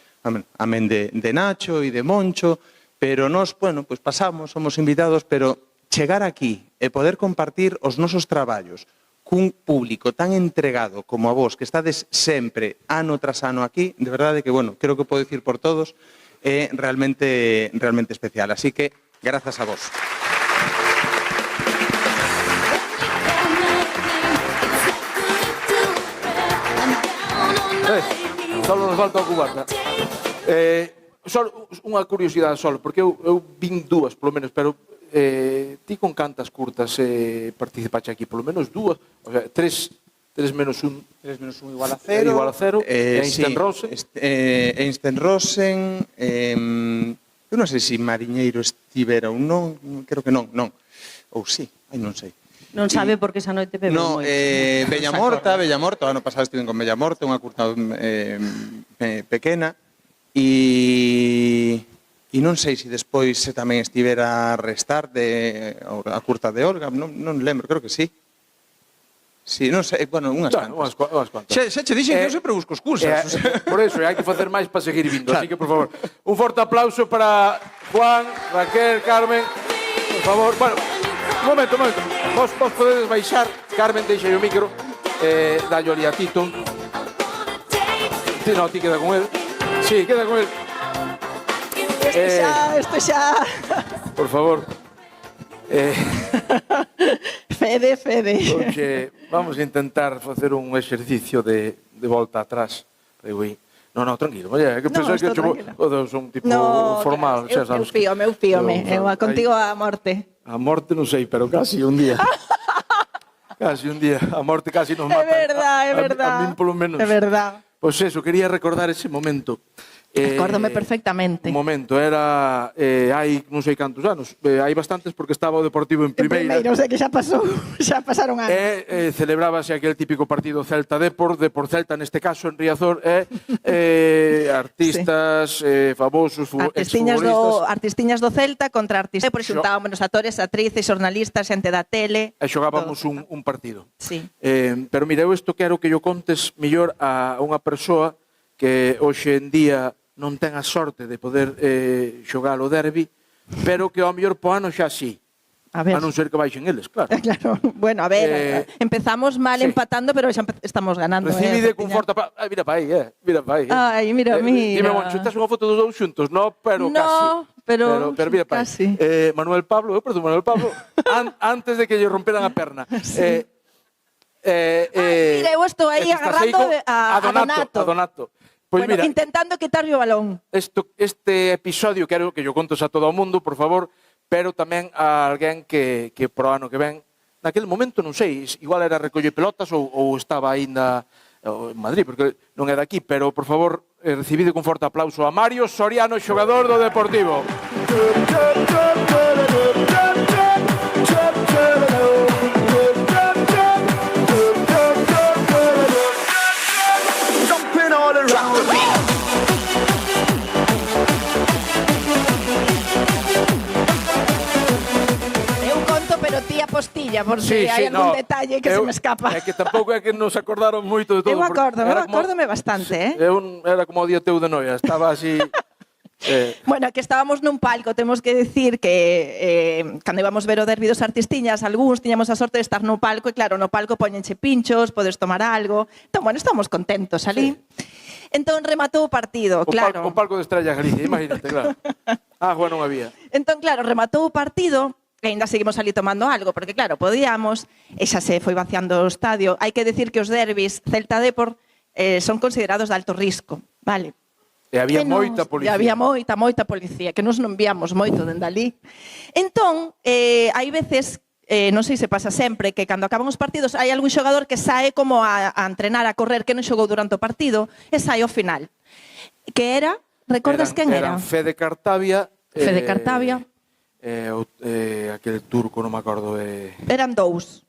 Amén de Nacho e de Moncho, pero nós, bueno, pues pasamos, somos invitados, pero chegar aquí e poder compartir os nosos traballos cun público tan entregado como a vos, que estades sempre, ano tras ano aquí, de verdade que, bueno, creo que podo dicir por todos, é realmente especial. Así que, grazas a vos. Solo nos falta o cubata. Só unha curiosidade solo, porque eu vin 2, polo menos, pero ti con cantas curtas participache aquí? Polo menos 2 3 menos 1. 3 menos 1 igual a 0. Igual a 0. Einstein Rosen. Einstein Rosen. Eu non sei se Mariñeiro estivera ou non. Creo que non. Ou sí, non sei. Non sabe porque esa noite bebe moito. Bellamorta. O ano pasado estiven con Bellamorta, unha curta pequena. E non sei se despois tamén estivera a Restarte, a curta de Olga. Non lembro, creo que sí. Sí, non sei, bueno, unhas cuantas. Xa che dixen que eu sempre busco excusas. Por eso, hai que facer máis para seguir vindo. Así que, por favor, un forte aplauso para Juan, Raquel, Carmen. Por favor, bueno, un momento. Vos podedes baixar. Carmen, deixa o micro. Dallo ali a Tito. No, ti queda con él. Sí, queda con él. Esto xa. Por favor. Fede. Porque vamos a intentar facer un exercicio de volta atrás. No, tranquilo. Oye, que pensas que son tipo formal. Eu fíome. Eu contigo a morte. A morte non sei, pero casi un día. Casi un día. A morte casi nos mata. É verdad. A min polo menos. É verdad. Pois eso, quería recordar ese momento. Recórdome perfectamente. Un momento, era hai non sei cantos anos, hai bastantes porque estaba o Deportivo en primeira. En primeira, o sea que xa pasaron anos. Celebrábase aquel típico partido Celta-Depor, Depor-Celta neste caso en Riazor, artistas famosos, exfutbolistas. Artistiñas do Celta contra artistas, por xuntábamos actores, actrices, xornalistas, xente da tele. E xogábamos un partido. Sí. Pero mira, eu isto quero que yo contes mellor a unha persoa que hoxe en día non ten a sorte de poder xogar o derbi, pero que ao mellor po ano xa sí. A non ser que baixen eles, claro. Claro. Bueno, a ver, empezamos mal empatando, pero xa estamos ganando. Recibide con forte aplauso. Mira pa aí, mira pa aí. Ai, mira. Dime, Moncho, tes unha foto dos dous xuntos? No, pero casi. Pero mira pa aí. Manuel Pablo, antes de que lle romperan a perna. Mira, eu estou aí agarrando a Donato. Pues bueno, mira, intentando quitarlle o balón. Este episodio quero que yo contes a todo o mundo, por favor, pero tamén a alguén que pro ano que ven, naquele momento, non sei, igual era recoller pelotas ou estaba aínda en Madrid, porque non é daqui, pero, por favor, recibide con forte aplauso a Mario Soriano, xogador do Deportivo. Postilla, por si hai algún detalle que se me escapa. É que tampouco é que nos acordaron moito de todo. Eu acórdome bastante, Era como o día teu de noia, estaba así... Bueno, que estábamos nun palco, temos que decir que cando íbamos ver o derbi dos artistiñas, algúns tiñamos a sorte de estar no palco, e claro, no palco poñenche pinchos, podes tomar algo. Entón, bueno, estamos contentos ali. Entón, rematou o partido, claro. O palco de Estrella Galicia, imagínate, claro. Agua non había. Entón, claro, rematou o partido, e ainda seguimos ali tomando algo, porque claro, podíamos, e xa se foi vaciando o estadio. Hai que decir que os derbis Celta-Depor son considerados de alto risco, vale? E había moita policía. E había moita policía, que nos non viamos moito dende ali. Entón, hai veces, non sei se pasa sempre, que cando acaban os partidos hai algún xogador que sae como a entrenar, a correr, que non xogou durante o partido, e sae ao final. Que era? Recordas quen era? Eran Fede Cartavia. Aquel turco, non me acordo. Eran dous.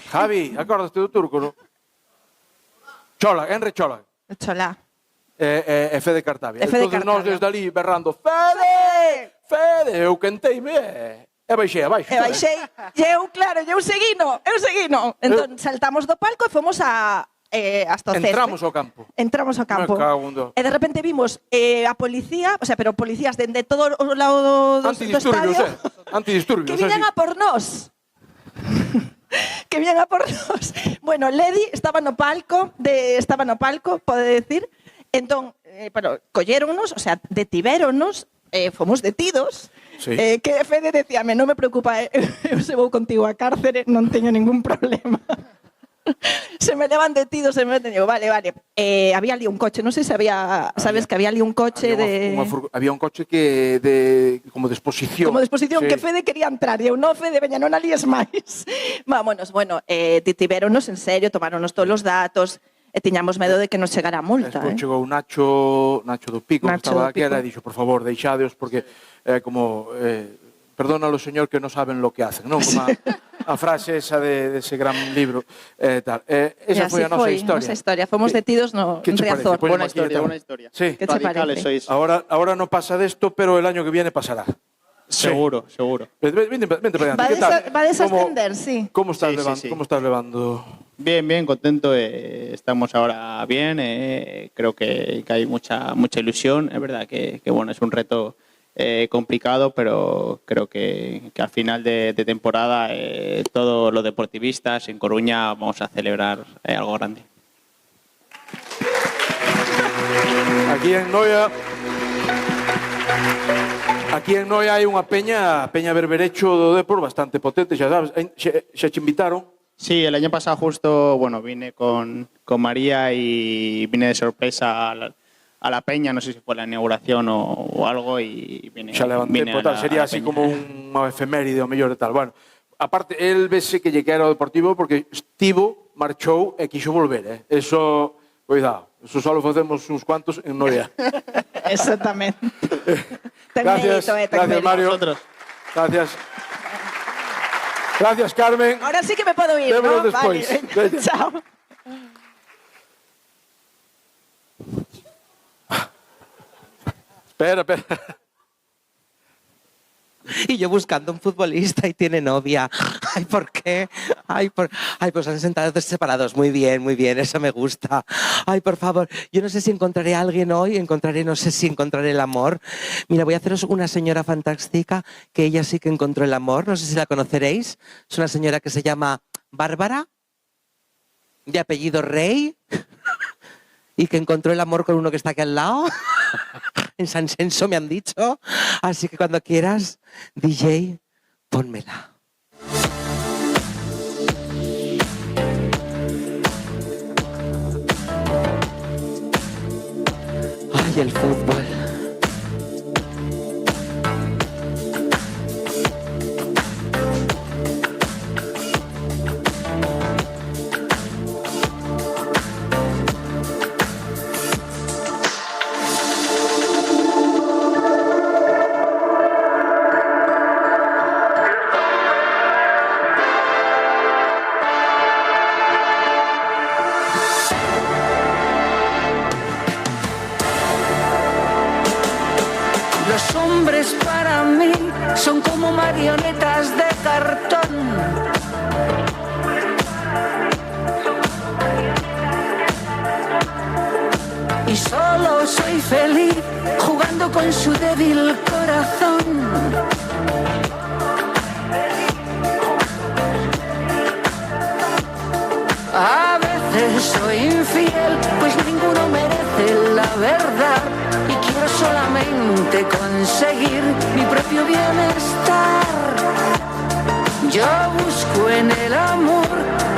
Javi, acordaste do turco, non? Enre Chola. E Fede Cartavia. Entón, nós desde ali berrando Fede, eu quenteime e baixei abaixo. E eu seguino. Entón, saltamos do palco e fomos hasta o césped. Entramos ao campo. E de repente vimos a policía, o sea, pero policías dende todo o lado do estadio. Antidisturbios. Que viñan a por nós. Bueno, Ledi estaba no palco, pode decir. Entón, colléronnos, o sea, detivéronnos, fomos detidos. Sí. Que Fede decíame, non me preocupa, eu se vou contigo a cárcere, non teño ningún problema. se me levan detidos, se me meten. Digo, vale. Había ali un coche, non sei se sabes que había ali un coche había un coche que como de exposición. Como de exposición, sí. que Fede quería entrar, e eu non, Fede, veña, non alíes máis. Vámonos, tiveronos en serio, tomaronos todos os datos, e tiñamos medo de que nos chegara a multa. Despois chegou Nacho do Pico, que estaba daquela, e dixo, por favor, deixadeos, porque como... perdónalo, señor, que non saben lo que hacen, non? Como a frase esa de ese gran libro. Esa foi a nosa historia. Fomos detidos no Riazor. Buena historia. Sí. ¿Qué te parece? Ahora no pasa de esto, pero el año que viene pasará. Seguro. Vente para allá. Va a desascender, sí. ¿Cómo estás levando? Bien, contento. Estamos ahora bien. Creo que hay mucha ilusión. Es verdad que bueno, es un reto complicado, pero creo que al final de temporada todos los deportivistas en Coruña vamos a celebrar algo grande. Aquí en Noia hai unha peña Berberecho do Depor bastante potente, xa sabes. Xa te invitaron? Sí, el año pasado justo, vine con María y vine de sorpresa a la peña, no sé si fue la inauguración o algo, y vine. Xa levanté, sería así como unha efeméride o mellor e tal. Bueno, aparte, el vese que lle quera o Deportivo porque Estivo marchou e quixo volver, Eso, cuidado, eso só lo facemos uns cuantos en Noia. Exactamente. Gracias, Mario. Gracias, Carmen. Ahora sí que me puedo ir, Vémonos ¿no? despois. Vale. Chao. Espera. Y yo buscando un futbolista y tiene novia. Ay, ¿por qué? Pues han sentado separados. Muy bien, eso me gusta. Ay, por favor, yo no sé si encontraré a alguien hoy, no sé si encontraré el amor. Mira, voy a haceros una señora fantástica, que ella sí que encontró el amor, no sé si la conoceréis. Es una señora que se llama Bárbara, de apellido Rey, y que encontró el amor con uno que está aquí al lado. En San Censo me han dicho. Así que cuando quieras, DJ, pónmela. Ay, el fútbol. Los hombres para mí son como marionetas de cartón. Y solo soy feliz jugando con su débil corazón. A veces soy infiel, pues ninguno merece la verdad. Y quiero solamente conseguir mi propio bienestar. Yo busco en el amor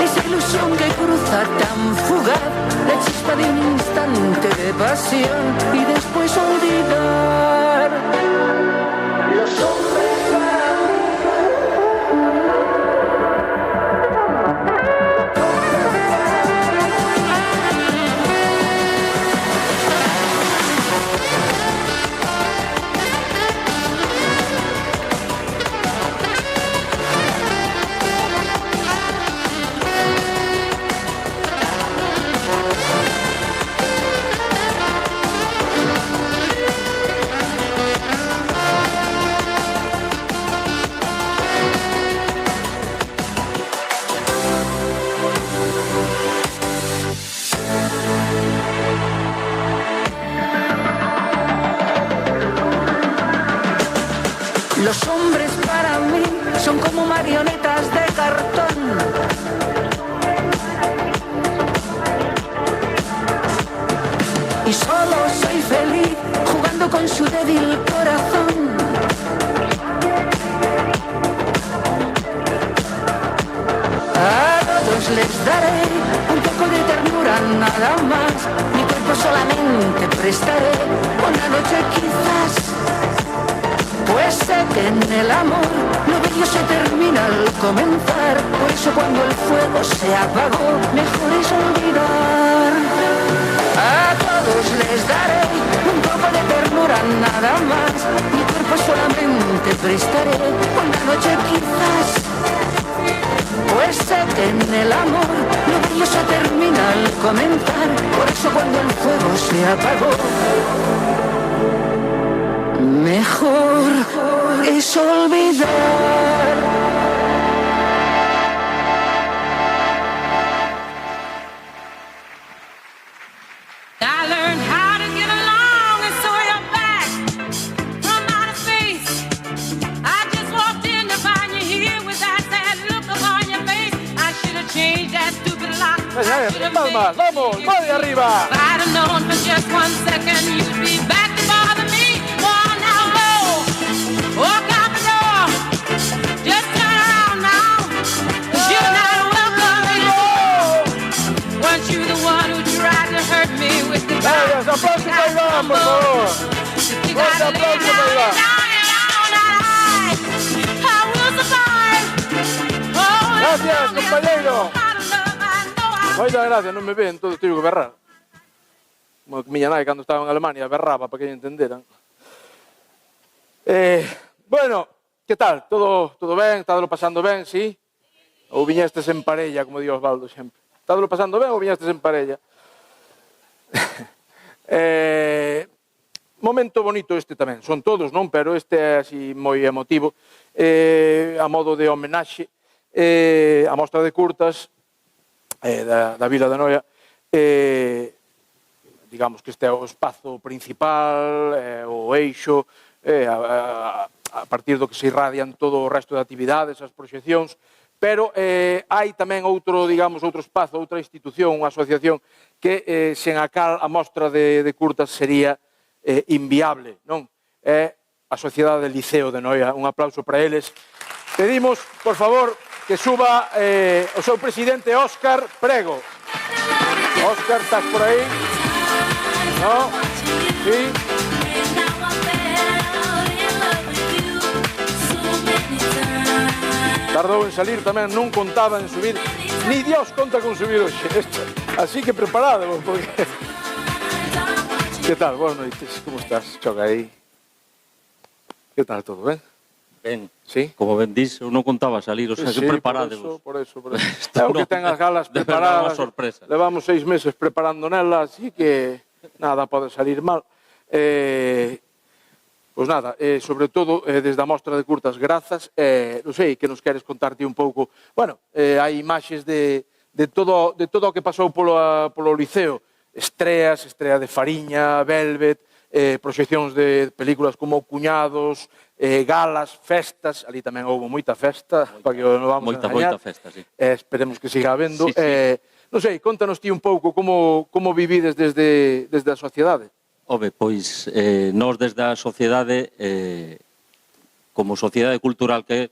esa ilusión que cruza tan fugaz, la chispa de un instante de pasión y después olvidar. Los hombres Los hombres para mí son como marionetas de cartón. Y solo soy feliz jugando con su débil corazón. A todos les daré un poco ternura nada más. Mi cuerpo solamente prestaré una noche quizás. Pues sé que en el amor lo bello se termina al comenzar. Por eso cuando el fuego se apagó, mejor es olvidar. A todos les daré un poco de ternura nada más. Mi cuerpo solamente prestaré una noche quizás. Pues sé que en el amor lo bello se termina al comenzar. Por eso cuando el fuego se apagó, mejor es olvidar. I learned how to get along, and so you're back from outer space. I just walked in to find you here with that sad look upon your face. I should have changed that stupid lock. Palmas, vamos, voy arriba. If I'd have known for just 1 second you'd be back to bother me. Oh, now go, walk out the door, just turn around now. 'Cause you're not welcome anymore. Weren't you the one who tried to hurt me with the Gracias, aplauso para Iván, por favor. Fuerte aplauso para Iván. Gracias, compañero. Moitas gracias, non me ven, todo tivo que berrar. Como que miña nai cando estaba en Alemania berraba para que entenderan. Bueno, que tal? Todo ben? Estádelo pasando ben, sí? Ou viñestes en parella, como di Osvaldo sempre? Estádelo pasando ben ou viñestes en parella? Momento bonito este tamén, son todos, non? Pero este é así moi emotivo, a modo de homenaxe, a mostra de curtas da Vila de Noia, digamos que este é o espazo principal, o eixo, a partir do que se irradian todo o resto de actividades, as proxeccións, pero hai tamén outro, digamos, outro espazo, outra institución, unha asociación que sen a cal a mostra de curtas sería inviable, non? É a Sociedade del Liceo de Noia. Un aplauso para eles. Pedimos, por favor, que suba o seu presidente Óscar Prego. Óscar, estás por aí? No? Sí? Tardou en salir tamén, non contaba en subir, ni Dios conta con subir hoxe. Así que preparado, porque... Que tal? Boas noites, como estás? Choca aí. Que tal, todo ben? Ben, sí? Como ben dís, eu non contaba salir, o sea, que preparade. Por eso. É o que ten as galas preparadas. Sorpresa. Levamos 6 meses preparando nela, así que nada pode salir mal. Pois nada, sobre todo, desde a mostra de curtas grazas, non sei, que nos queres contarte un pouco. Bueno, hai imaxes de todo o que pasou polo Liceo. Estrea de Fariña, Velvet, proxeccións de películas como Cuñados, galas, festas, ali tamén houve moita festa, para que non vamos a engañar. Moita festa, sí. Esperemos que siga habendo. Sí, sí. Non sei, contanos ti un pouco como vivides desde a sociedade. Home, pois, nós desde a sociedade, como sociedade cultural que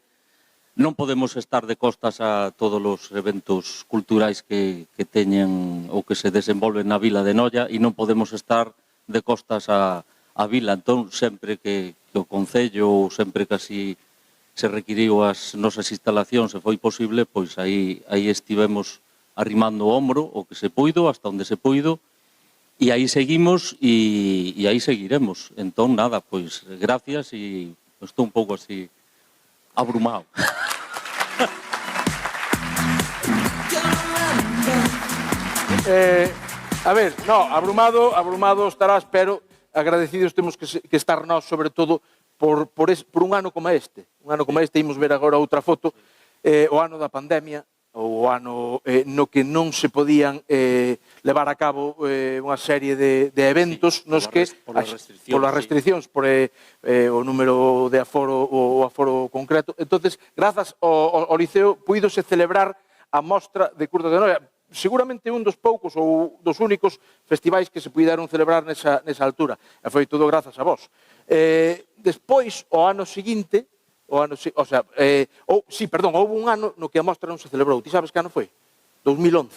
non podemos estar de costas a todos os eventos culturais que teñen ou que se desenvolven na Vila de Noia e non podemos estar de costas a Vila. Entón, sempre que o Concello ou sempre que así se requiriu as nosas instalacións e foi posible, pois aí estivemos arrimando o ombro o que se puido, hasta onde se puido, e aí seguimos e aí seguiremos. Entón, nada, pois, gracias e estou un pouco así abrumado. A ver, no, abrumado estarás, pero agradecidos temos que estar nós, sobre todo, por un ano como este. Un ano como este, imos ver agora outra foto, o ano da pandemia, o ano no que non se podían levar a cabo unha serie de eventos nos que, polas restriccións, por o número de aforo, o aforo concreto. Entonces, grazas ao Liceo, puídose celebrar a mostra de curtas de Noia. Seguramente un dos poucos ou dos únicos festivais que se puideron celebrar nesa altura. E foi todo grazas a vos. Despois, o ano seguinte, houve un ano no que a mostra non se celebrou. Ti sabes que ano foi? 2011.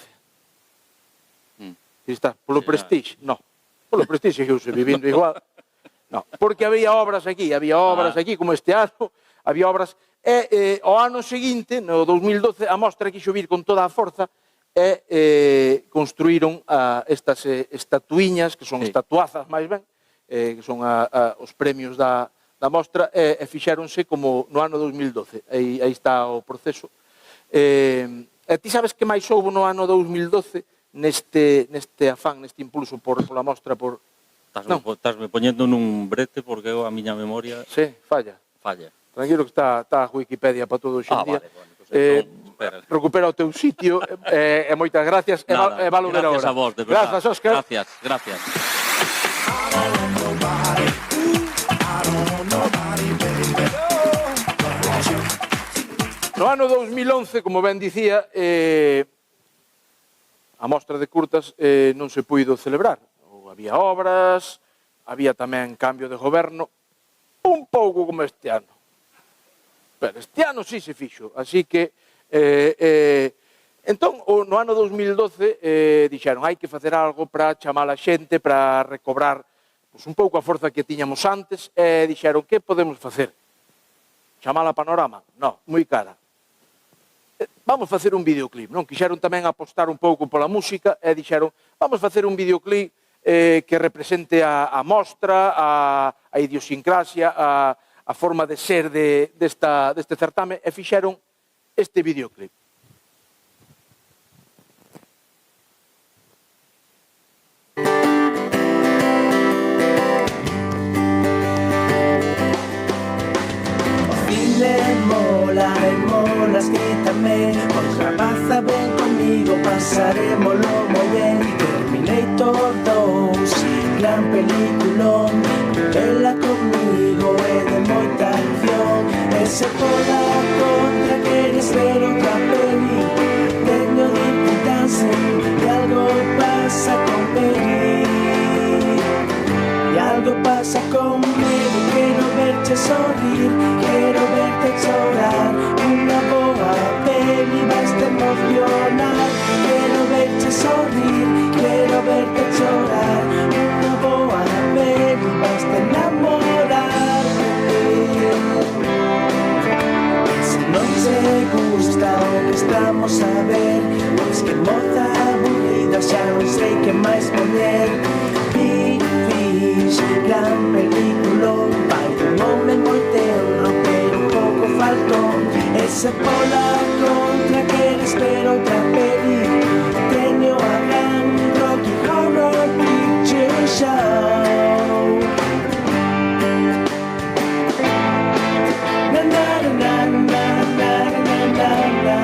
Está, polo Prestige, no. Polo Prestige seguiuse vivindo igual. No, porque había obras aquí, como este ano, había obras. E ao ano seguinte, no 2012, a mostra quixo vir con toda a forza e construíron estas estatuiñas, que son estatuazas máis ben, que son os premios da mostra, e fixéronse como no ano 2012. Aí está o proceso. E ti sabes que máis houbo no ano 2012 neste afán, neste impulso pola mostra? Estásme poñendo nun brete porque a miña memoria... Sí, falla. Tranquilo que está a Wikipedia para todo hoxe en día. Recupera o teu sitio, e moitas gracias, e valo ver agora. Gracias a vos, de verdad. Grazas, Óscar. Gracias. No ano 2011, como ben dicía, a mostra de curtas non se puido celebrar. Había obras, había tamén cambio de goberno, un pouco como este ano. Pero este ano sí se fixo, así que... Entón, no ano 2012, dixeron, hai que facer algo para chamar a xente, para recobrar un pouco a forza que tiñamos antes, e dixeron, que podemos facer? Chamala a Panorama? Non, moi cara. Vamos facer un videoclip, non? Quixeron tamén apostar un pouco pola música, e dixeron, vamos facer un videoclip que represente a mostra, a idiosincrasia, a forma de ser deste certame, e fixeron este videoclip. Molas que tamén pois rapaza, ven comigo, pasarémolo moi ben. Terminator 2, gran peliculón, vela comigo é de moita acción. E se pola contra queres ver outra peli, teño Dirty Dancing e algo pasa con Peggy. E algo pasa conmigo, quero verte sorrir, quero verte chorar. Unha boa peli vais te emocionar. Quero verte sorrir, quero verte chorar. Unha boa peli vais te enamorar. Se non te gusta o que estamos a ver, pois que moza aburrida, xa non sei que máis poñer. Gran película, vai un home moi tenro, pero un pouco faltón. E se pola contra queres ver outra peli, teño a gran Rocky Horror Picture Show. Na na na na na na na na na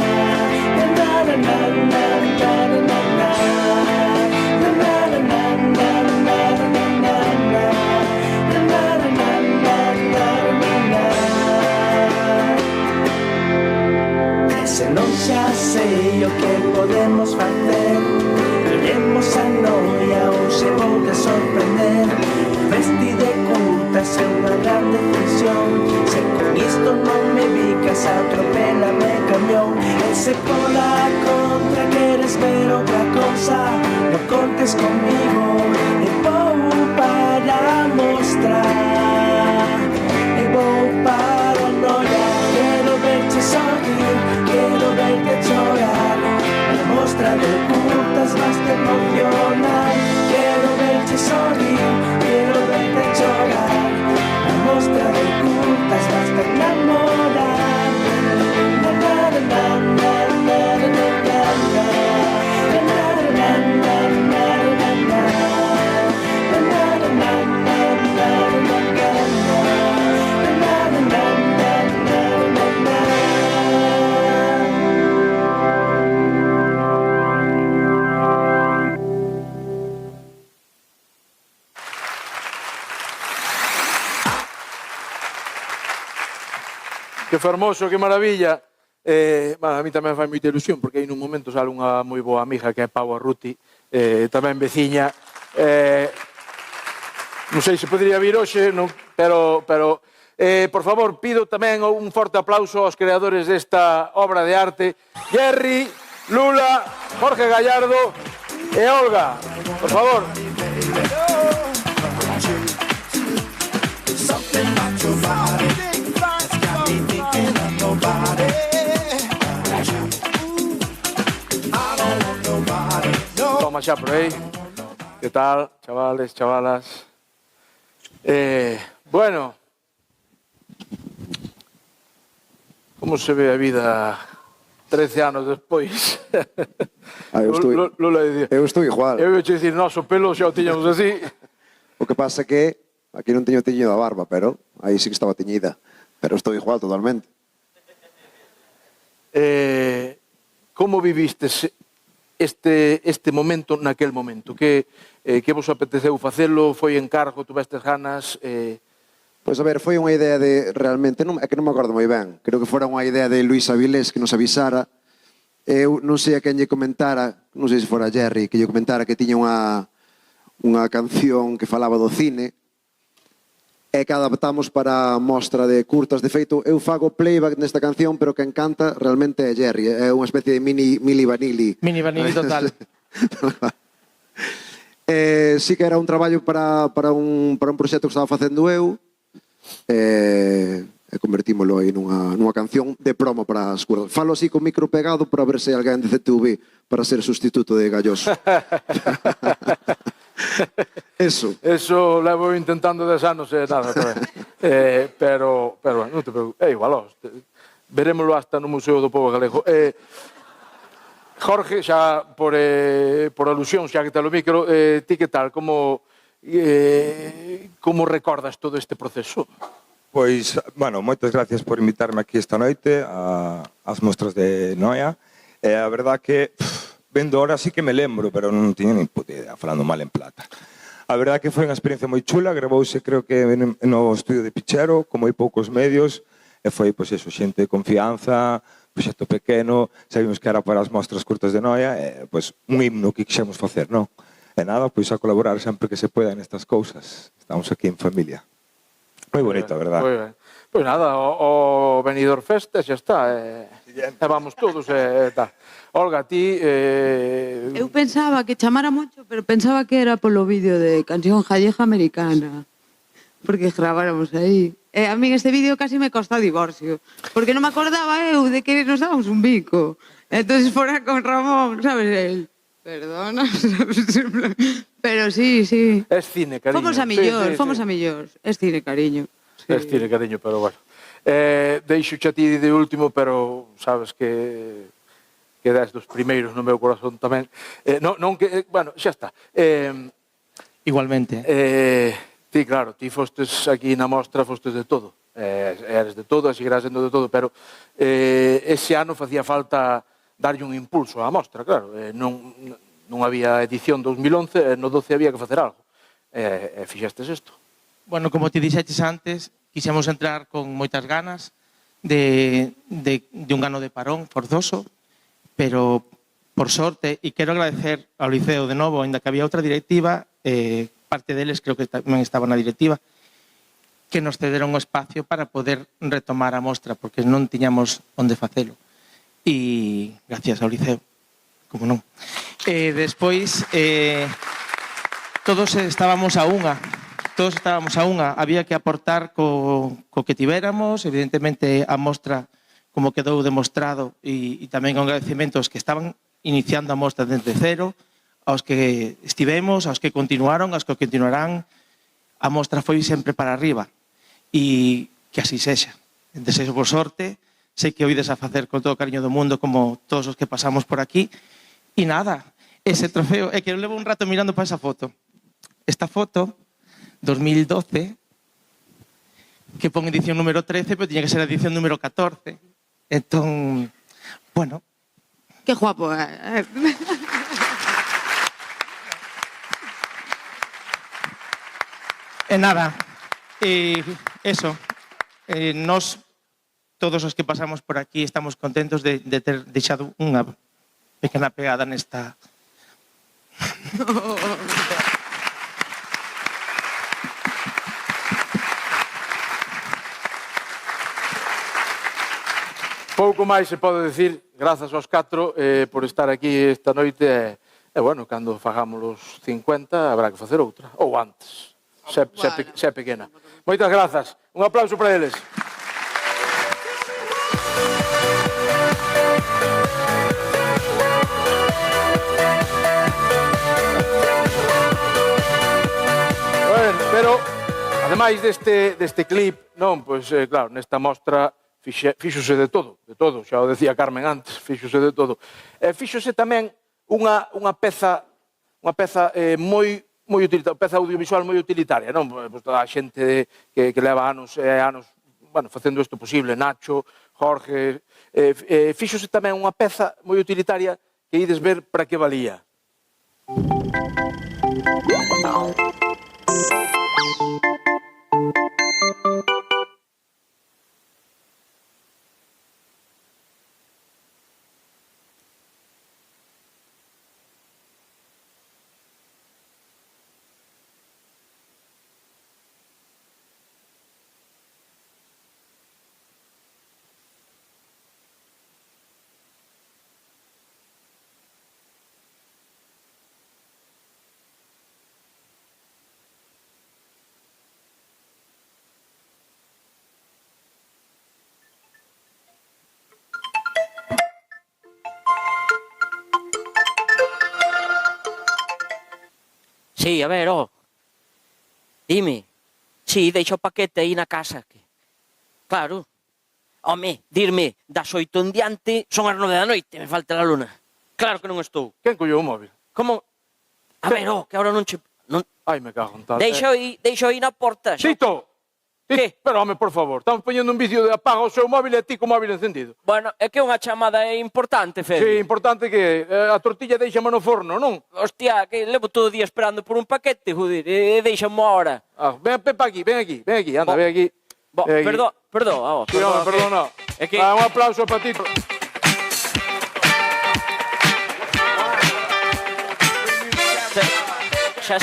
na na na na na. Se non xa sei o que podemos facer, iremos a noia ou se vou te sorprender. Vestir de curtas é unha gran decisión, se con isto non me bicas, atropélame camión. E se pola contra queres ver outra cosa, non contes comigo, e vou para mostrar, e vou para a noia. Quero verte sorrir, quero verte chorar. Na mostra de curtas vas te emocionar. Quero verte sorrir, quero verte chorar. Na mostra de curtas vas te enamorar. Na na na na na na na na na. Na na na na na na na. Na na na na na na na na. Que fermoso, que maravilla. A mí tamén fai moita ilusión, porque aí nun momento sale unha moi boa amiga que é Pau Arruti, tamén veciña. Non sei se podría vir hoxe, pero por favor, pido tamén un forte aplauso aos creadores desta obra de arte. Jerry, Lula, Jorge Gallardo E Olga, por favor. Something about your body it's got me thinking of nobody. I don't want nobody. Toma xa por aí. Que tal, chavales, chavalas? Bueno, como se ve a vida 13 anos despois? Eu estou igual. Eu ia dicir, noso pelo xa o tiñamos así. O que pasa que aquí non teño teñido a barba, pero aí sí que estaba teñida. Pero estou igual totalmente. Como vivistes este momento naquel momento? Que vos apeteceu facelo? Foi encargo? Tuvestes ganas? Pois a ver, foi unha idea de realmente, é que non me acordo moi ben, creo que fora unha idea de Luis Avilés que nos avisara. Eu non sei a quen lle comentara, non sei se fora Jerry, que lle comentara que tiña unha canción que falaba do cine e que adaptamos para a mostra de curtas. De feito, eu fago playback nesta canción, pero quen canta realmente é Jerry, é unha especie de mini Vanilli. Mini Vanilli total. Sí que era un traballo para un proxecto que estaba facendo eu, e convertímolo aí nunha canción de promo para as curtas. Falo así con micro pegado para ver se alguén de CTV para ser sustituto de Galloso. Eso levo intentando 10 anos e nada tamén. Pero non te preocupes, é igual, verémoslo hasta no Museo do Pobo Galego. Jorge, xa por alusión, xa que te lo micro, ti que tal, como recordas todo este proceso? Pois, bueno, moitas gracias por invitarme aquí esta noite ás mostras de Noia. A verdad que, vendo ahora sí que me lembro, pero non tiña nin puta idea, falando mal en plata. A verdad que foi unha experiencia moi chula, gravouse creo que no estudio de Pichero, con moi poucos medios, e foi, pois eso, xente de confianza, proxecto pequeno, sabíamos que era para as mostras curtas de Noia, e, pois, un himno que quixemos facer, non? E nada, pois a colaborar sempre que se pueda nestas cousas. Estamos aquí en familia. Moi bonito, a verdad. Moi ben. Pois nada, o Benidorm Fest xa está, e vamos todos e tal. Olga, ti... Eu pensaba que chamara moito, pero pensaba que era polo vídeo de Canción Jalleja Americana, porque graváramos aí. E a min este vídeo casi me costa divorcio, porque non me acordaba eu de que nos dábamos un bico. Entonces fora con Ramón, sabes, el... Perdona, pero sí. Es cine, cariño. Fomos a millor. Es cine, cariño. Sí. Es cine, cariño, pero bueno. Deixo xa ti de último, pero sabes que des dos primeiros no meu corazón tamén. Bueno, xa está. Igualmente. Ti, claro, ti fostes aquí na mostra, fostes de todo. Eres de todo, seguirás sendo de todo, pero ese ano facía falta darlle un impulso á mostra, claro. Non había edición 2011, no 12 había que facer algo. E fixestes isto. Bueno, como te dixeches antes, quixemos entrar con moitas ganas de un ano de parón forzoso, pero por sorte, e quero agradecer ao Liceo de novo, ainda que había outra directiva, parte deles creo que tamén estaba na directiva, que nos cederon o espacio para poder retomar a mostra, porque non tiñamos onde facelo. E gracias ao Liceo, como non. Despois, todos estábamos a unha, había que aportar co que tivéramos, evidentemente a mostra como quedou demostrado e tamén con agradecimentos que estaban iniciando a mostra desde cero, aos que estivemos, aos que continuaron, aos que continuarán, a mostra foi sempre para arriba e que así sexa. Desexo por sorte, sei que oídes a facer con todo o cariño do mundo como todos os que pasamos por aquí. E nada, ese trofeo, é que eu levo un rato mirando para esa foto. Esta foto, 2012, que pon edición número 13, pero tiña que ser a edición número 14. Entón, bueno. Que guapo, E nada, eso, nos... Todos os que pasamos por aquí estamos contentos de ter deixado unha pequena pegada nesta... Pouco máis se pode decir, grazas aos 4 por estar aquí esta noite E, bueno, cando fagamos os 50, habrá que facer outra. Ou antes, se é pequena. Moitas grazas. Un aplauso para eles. Bueno, pero, ademais deste clip, non, pois, claro, nesta mostra fíxose de todo, xa o decía Carmen antes, fíxose de todo. Fíxose tamén unha peza moi utilitaria, peza audiovisual moi utilitaria, non? Pois toda a xente que leva anos e anos, bueno, facendo isto posible, Nacho, Jorge, fíxose tamén unha peza moi utilitaria que ides ver para que valía. Sí, a ver, dime. Sí, deixa o paquete aí na casa. Claro. Home, dirme, das 8 en diante, son as 9 da noite, me falta a luna. Claro que non estou. Quen colleu o móvil? Como? A ver, que agora non che... Ai, me cago en tal. Deixa aí na porta. Sito! Que? Pero, home, por favor, estamos poñendo un vídeo de apaga o seu móvil e ti co móvil encendido. Bueno, é que unha chamada é importante, Fede. Sí, importante que a tortilla deixame no forno, non? Hostia, que levo todo o día esperando por un paquete, joder, e deixame unha hora. Ven aquí, anda, ven aquí. Perdón. Sí, home, perdona. Un aplauso para ti. Xa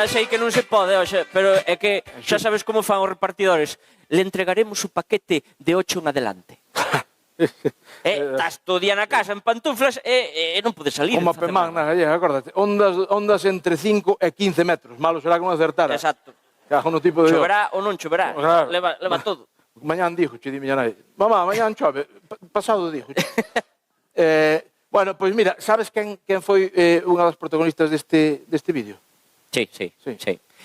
sei que non se pode, pero é que xa sabes como fan os repartidores. Le entregaremos o paquete de 8 en adelante. Estás todo o día na casa en pantuflas e non podes salir. Como a Pemán na gallega, acórdate. Ondas entre 5 e 15 metros. Malo será que non acertara. Exacto. Cajo no tipo de... Choverá ou non choverá. Leva todo. Mañán dixo, che di miña nai. Mamá, mañán chove. Pasado dixo. Bueno, pois mira, sabes quen foi unha das protagonistas deste vídeo? Sí.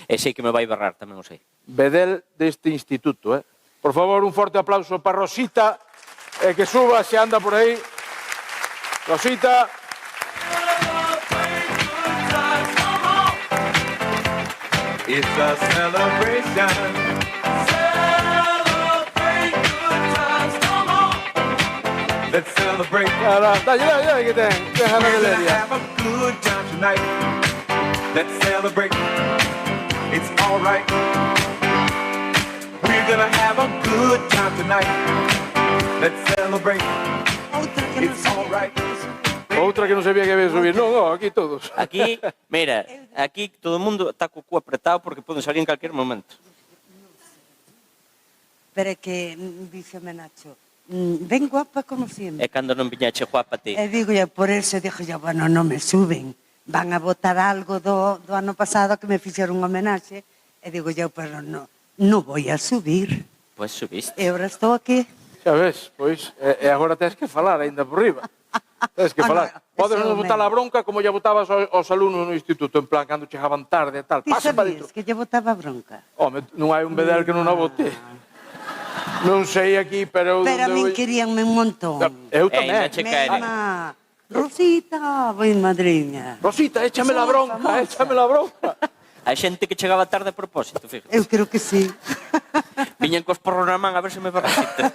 E sei que me vai berrar, tamén o sei. Bedel deste instituto, Por favor, un forte aplauso para Rosita, que suba, se anda por aí. Rosita. It's a celebration. Celebrate good times, come on. Let's celebrate. Dale, que ten. Déjame We're ver. gonna have a good time tonight. Let's celebrate. It's all right. We're gonna have a good time tonight. Let's celebrate. It's all right. Outra que non sabía que había que subir. Non, aquí todos. Aquí, mira, aquí todo o mundo está co cu apretado porque poden salir en calquer momento. Pero é que, díxeme Nacho, ben guapa como sempre. E cando non viñache guapa ti. E digo, por eso dixo, bueno, non me suben. Van a botar algo do ano pasado que me fixeron un homenaxe. E digo, pero non voy a subir. Pois subiste. E agora estou aquí. Xa ves, pois, e agora tens que falar ainda por riba. Tens que falar. Podes non botar a bronca como lle botabas aos alumnos no instituto, en plan, cando chegaban tarde e tal. Ti sabías que lle botaba bronca? Home, non hai un Bedel que non a bote. Non sei aquí, pero... Pero a min queríanme un montón. Eu tamén. Mema, Rosita, vai madriña. Rosita, échame la bronca, échame la bronca. Hai xente que chegaba tarde a propósito, fíjate. Eu creo que sí. Viñan cos porros na man a ver se me barrasita.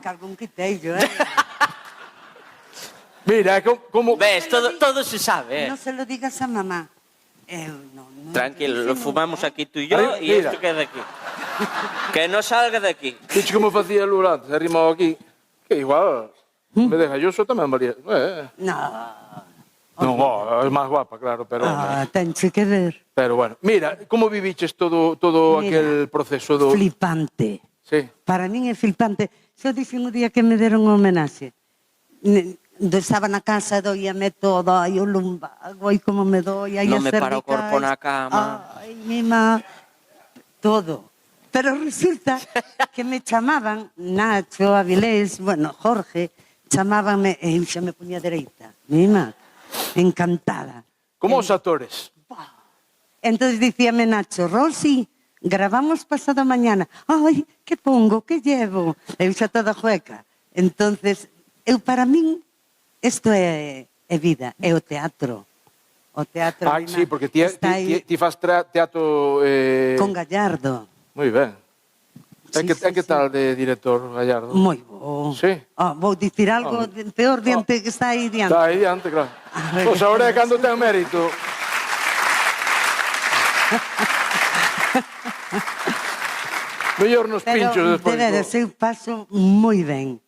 Que algún quiteillo, Mira, como... Ves, todo se sabe, Non se lo digas a mamá. Eu non. Tranquilo, lo fumamos aquí tú y yo y esto queda aquí. Que no salga de aquí. Dixe como facía el Lurante, arrimado aquí. Que igual, me deja yo, tamén valía. Non, é máis guapa, claro, pero... Tenche que ver. Pero bueno, mira, como viviches todo aquel proceso do... Flipante. Sí. Para min é flipante. Xa dixen o día que me deron o homenaxe. estaba na casa, doíame todo, ai, o lumbago, ai, como me doi, ai, Non as me para o corpo cervicais, na cama. ai, mima, todo. Pero resulta que me chamaban Nacho, Avilés, bueno, Jorge, chamábanme, e eu xa me puña dereita, mima, encantada. Como os actores? Entonces dicíame Nacho, Rosy, grabamos pasado mañana. Ai, que pongo, que llevo? Eu xa toda jueca. Entonces, para min, isto é vida, é o teatro. O teatro. Ai, sí, porque ti faz teatro... Con Gallardo. Moi ben. E que tal de director, Gallardo? Moi bo. Sí? Vou dicir algo peor diante que está aí diante. Está aí diante, claro. Pois agora é cando ten mérito. Mellor nos pinchos despois. De veras, eu paso moi ben.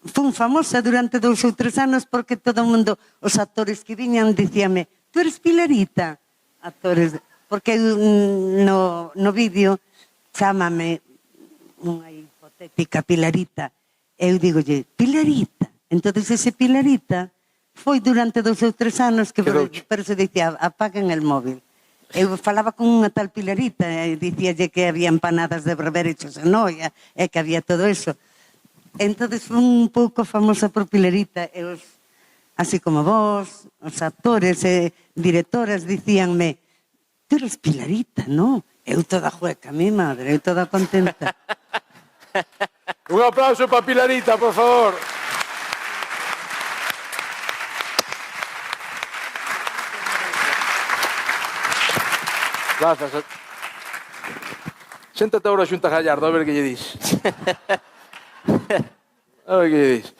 Fun famosa durante 2 ou 3 anos porque todo o mundo, os actores que viñan, dicíame, tú eres Pilarita? Actores, porque no vídeo chámame unha hipotética Pilarita. Eu digolle, Pilarita. Entonces ese Pilarita foi durante 2 ou 3 anos que por eso dicía, apaguen el móvil. Eu falaba con unha tal Pilarita e dicíalle que había empanadas de berberechos en olla e que había todo eso. Entonces fui un pouco famosa por Pilarita e así como vos, os actores e directoras dicíanme, tú eres Pilarita, non? Eu toda jueca, mi madre, eu toda contenta. Un aplauso para Pilarita, por favor. Grazas. Séntate agora xunto a Gallardo, a ver que lle dis. A ver que lle dis.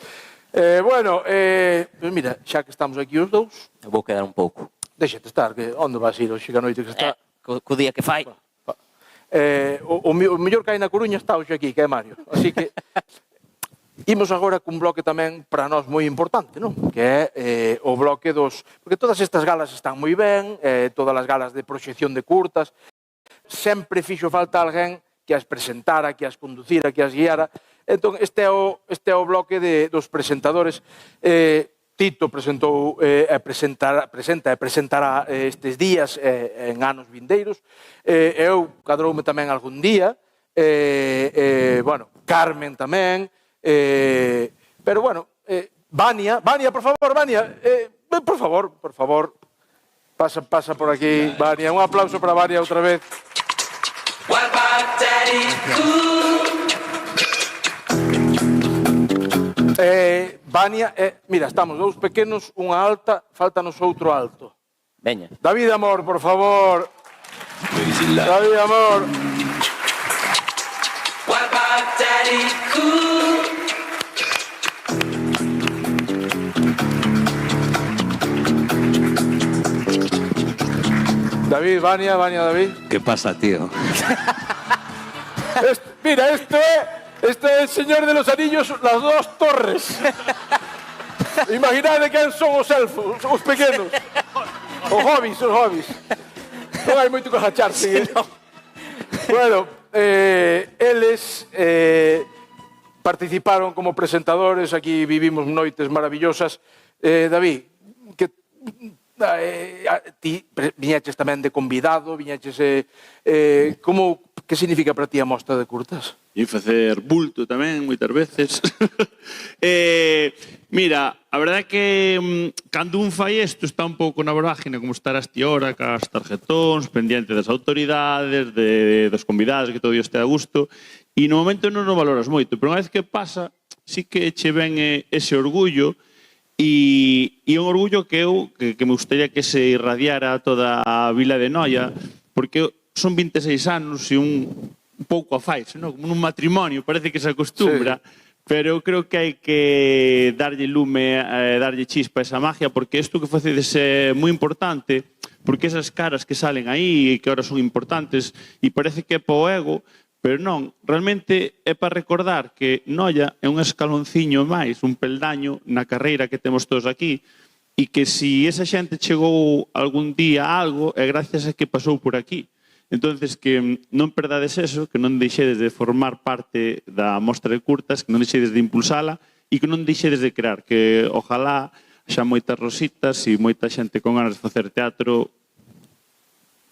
Bueno, pues mira, xa que estamos aquí os dous... Vou quedar un pouco. Déxate estar, que onde vas ir hoxe que a noite que está... Co día que fai. O mellor que hai na Coruña está hoxe aquí, que é Mario. Así que... Imos agora cun bloque tamén para nós moi importante, non? Que é o bloque dos... Porque todas estas galas están moi ben, todas as galas de proxección de curtas, sempre fixo falta alguén que as presentara, que as conducira, que as guiara. Entón, este é o bloque dos presentadores. Tito presentou presenta e presentará estes días en anos vindeiros. Eu cadroume tamén algún día. Bueno, Carmen tamén. Pero bueno, Vania, por favor, Vania, por favor, pasa por aquí, Vania, un aplauso para Vania outra vez. Vania, mira, estamos dous pequenos, unha alta, faltanos outro alto. Veña. David Amor, por favor. David Amor. David, Vania, David. ¿Qué pasa, tío? Mira, este es el Señor de los Anillos, las 2 torres. Imaginad de quen son os elfos, os pequenos. Os hobbies. Non hai moito que agacharse. Bueno, eles participaron como presentadores, aquí vivimos noites maravillosas. David, que ti viñeches tamén de convidado, viñeches... Que significa para ti a mostra de curtas? E facer bulto tamén, moitas veces. Mira, a verdade é que cando un fai isto está un pouco na vorágine, como estarás ti ahora, cas tarjetóns, pendiente das autoridades, dos convidados, que todo este a gusto, e no momento non o valoras moito, pero unha vez que pasa, sí que che ven ese orgullo, e un orgullo que me gustaría que se irradiara a toda a vila de Noia, porque son 26 anos e un pouco a faise, como nun matrimonio, parece que se acostumbra, pero creo que hai que darlle lume, darlle chispa a esa magia, porque isto que facedes é moi importante, porque esas caras que salen aí e que ahora son importantes, e parece que é para o ego, pero non, realmente é para recordar que Noia é un escalonciño máis, un peldaño na carreira que temos todos aquí, e que se esa xente chegou algún día a algo, é gracias a que pasou por aquí. Entonces, que non perdades eso, que non deixedes de formar parte da mostra de curtas, que non deixedes de impulsala e que non deixedes de crear, que ojalá xa moitas rositas e moita xente con ganas de facer teatro,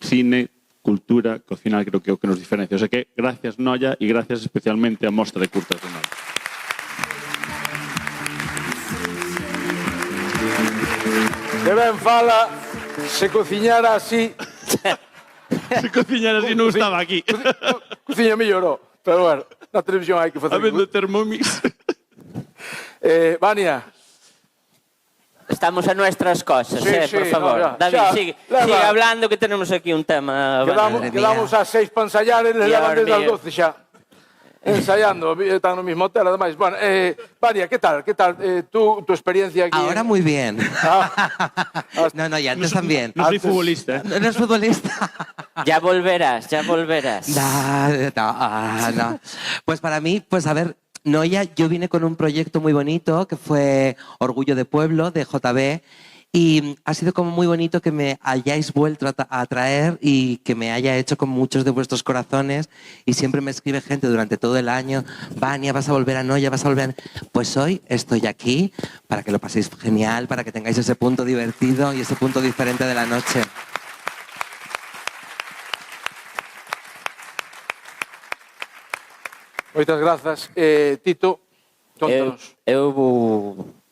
cine, cultura, que ao final creo que é o que nos diferencia. O sea que gracias Noia e gracias especialmente a Mostra de Curtas de Noia. Que ben fala, se cociñara así... Se cociñara así non estaba aquí. Cociña mellorou, pero bueno, na televisión hai que facer... Habendo Thermomix. Vania. Estamos a nuestras cosas, por favor. No, David, sigue hablando que tenemos aquí un tema. Quedamos a 6 para ensayar e levan desde as 12 xa. Ensayando, están no mismo hotel, además. Bueno, Vania, ¿qué tal? Tu experiencia aquí? Ahora muy bien. No, y antes también. No soy futbolista. No eres futbolista. Ya volverás. No. Pues para mí, pues a ver, Noia, yo vine con un proyecto muy bonito que fue Orgullo de Pueblo, de JB, y ha sido como muy bonito que me hayáis vuelto a traer y que me haya hecho con muchos de vuestros corazones, y siempre me escribe gente durante todo el año, Vania, vas a volver a Noia, vas a volver a... Pues hoy estoy aquí para que lo paséis genial, para que tengáis ese punto divertido y ese punto diferente de la noche. Moitas grazas. Tito, contanos.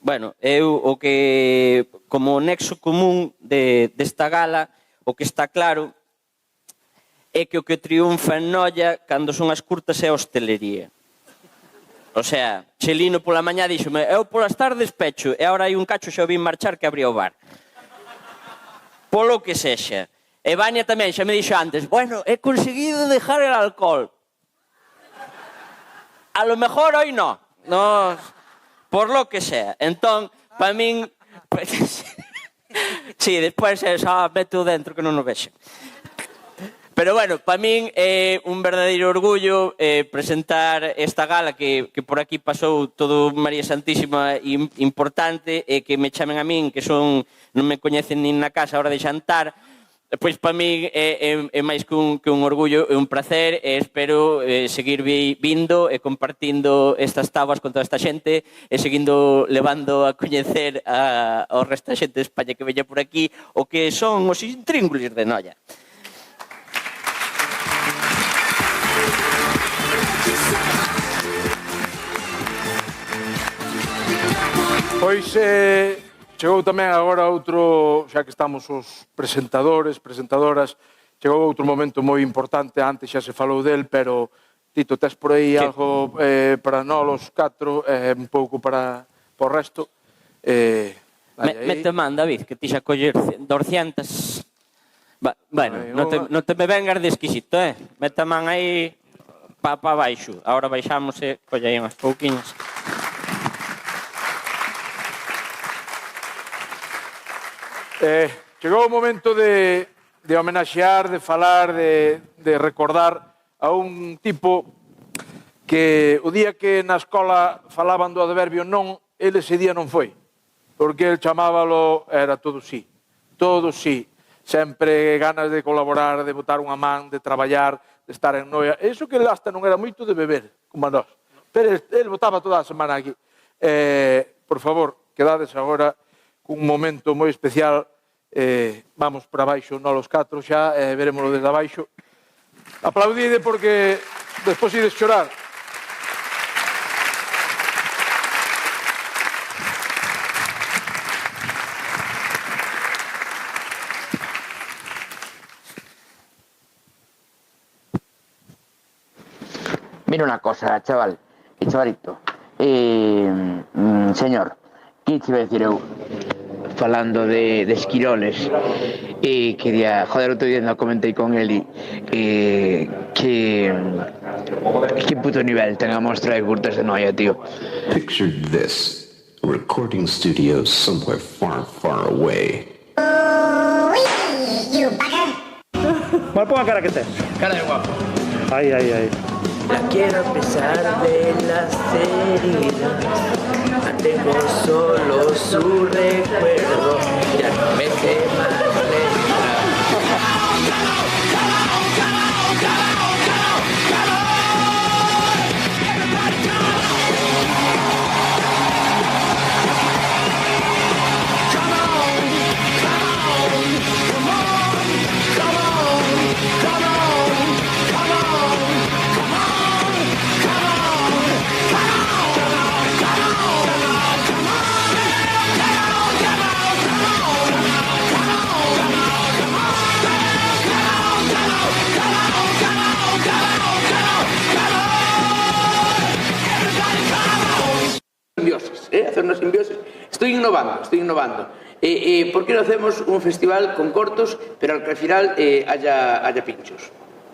Bueno, o que como nexo común desta gala, o que está claro é que o que triunfa en Noia cando son as curtas é a hostelería. O sea, Chelino pola mañá díxome, eu polas tardes pecho, e agora hai un cacho xa o vin marchar que abría o bar. Polo que sexa. E Vania tamén xa me dixo antes, bueno, he conseguido dejar el alcohol. A lo mejor hoy no, por lo que sea. Entón, para min... Sí, despois xa meto dentro que non o vexen. Pero bueno, para min é un verdadeiro orgullo presentar esta gala que por aquí pasou todo María Santísima importante, e que me chamen a min, que non me coñecen nin na casa a hora de xantar. Pois para mí é máis que un orgullo, é un placer, e espero seguir vindo e compartindo estas táboas con toda esta xente e seguindo levando a coñecer ao resto da xente de España que veña por aquí o que son os intríngulis de Noia. Pois chegou tamén agora outro, xa que estamos os presentadores, presentadoras, chegou outro momento moi importante, antes xa se falou del, pero Tito, tes por aí algo para nós os 4, un pouco para o resto. Mete man, David, que ti xa coller 200... Bueno, non te me vengas de exquisito, mete man aí pa baixo. Agora baixamos e colle aí unhas pouquiñas. Chegou o momento de homenaxear, de falar, de recordar a un tipo que o día que na escola falaban do adverbio non, ele ese día non foi, porque ele chamábalo, era todo sí, sempre ganas de colaborar, de botar unha man, de traballar, de estar en Noia. Iso que hasta non era moito de beber, como a nós, pero ele botaba toda a semana aquí. Por favor, quedades agora un momento moi especial, vamos para baixo, non os 4 xa, veremoslo desde abaixo. Aplaudide porque despois ides chorar. Mira una cosa, chaval, chavalito. Señor, que te iba a decir eu? Falando de esquiroles, quería, joder, outro día no comentei con Eli, que puto nivel ten a mostra de curtas de Noia, tío. Picture this, a recording studio somewhere far, far away. Mal ponga cara que tes. Cara de guapo. Ay. La quiero a pesar de las heridas, tengo solo su recuerdo, ya no me sé más letra. innovando. ¿Por qué no hacemos un festival con cortos, pero al que al final haya pinchos?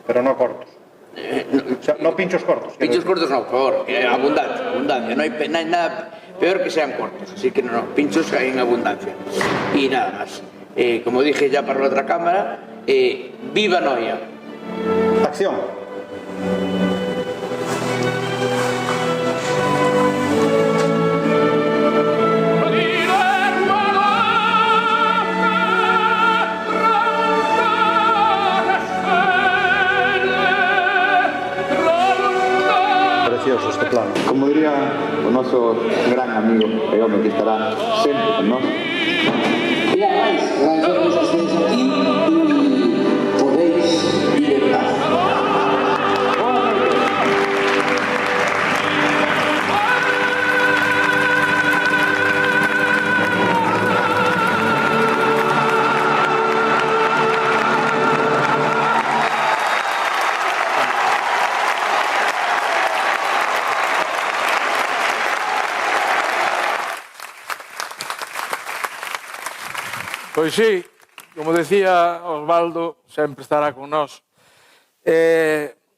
Pero no cortos. O sea, no pinchos cortos. Pinchos cortos no, por favor, abundancia. No hay nada peor que sean cortos, así que no, pinchos en abundancia. Y nada más. Como dije ya para la otra cámara, ¡viva Noia! Acción. Precioso este plano. Como diría o noso gran amigo e home que estará sempre con nós. E ademais, agradecemos que estéis aquí e podéis ir en paz. Pois sí, como decía Osvaldo, sempre estará con nós.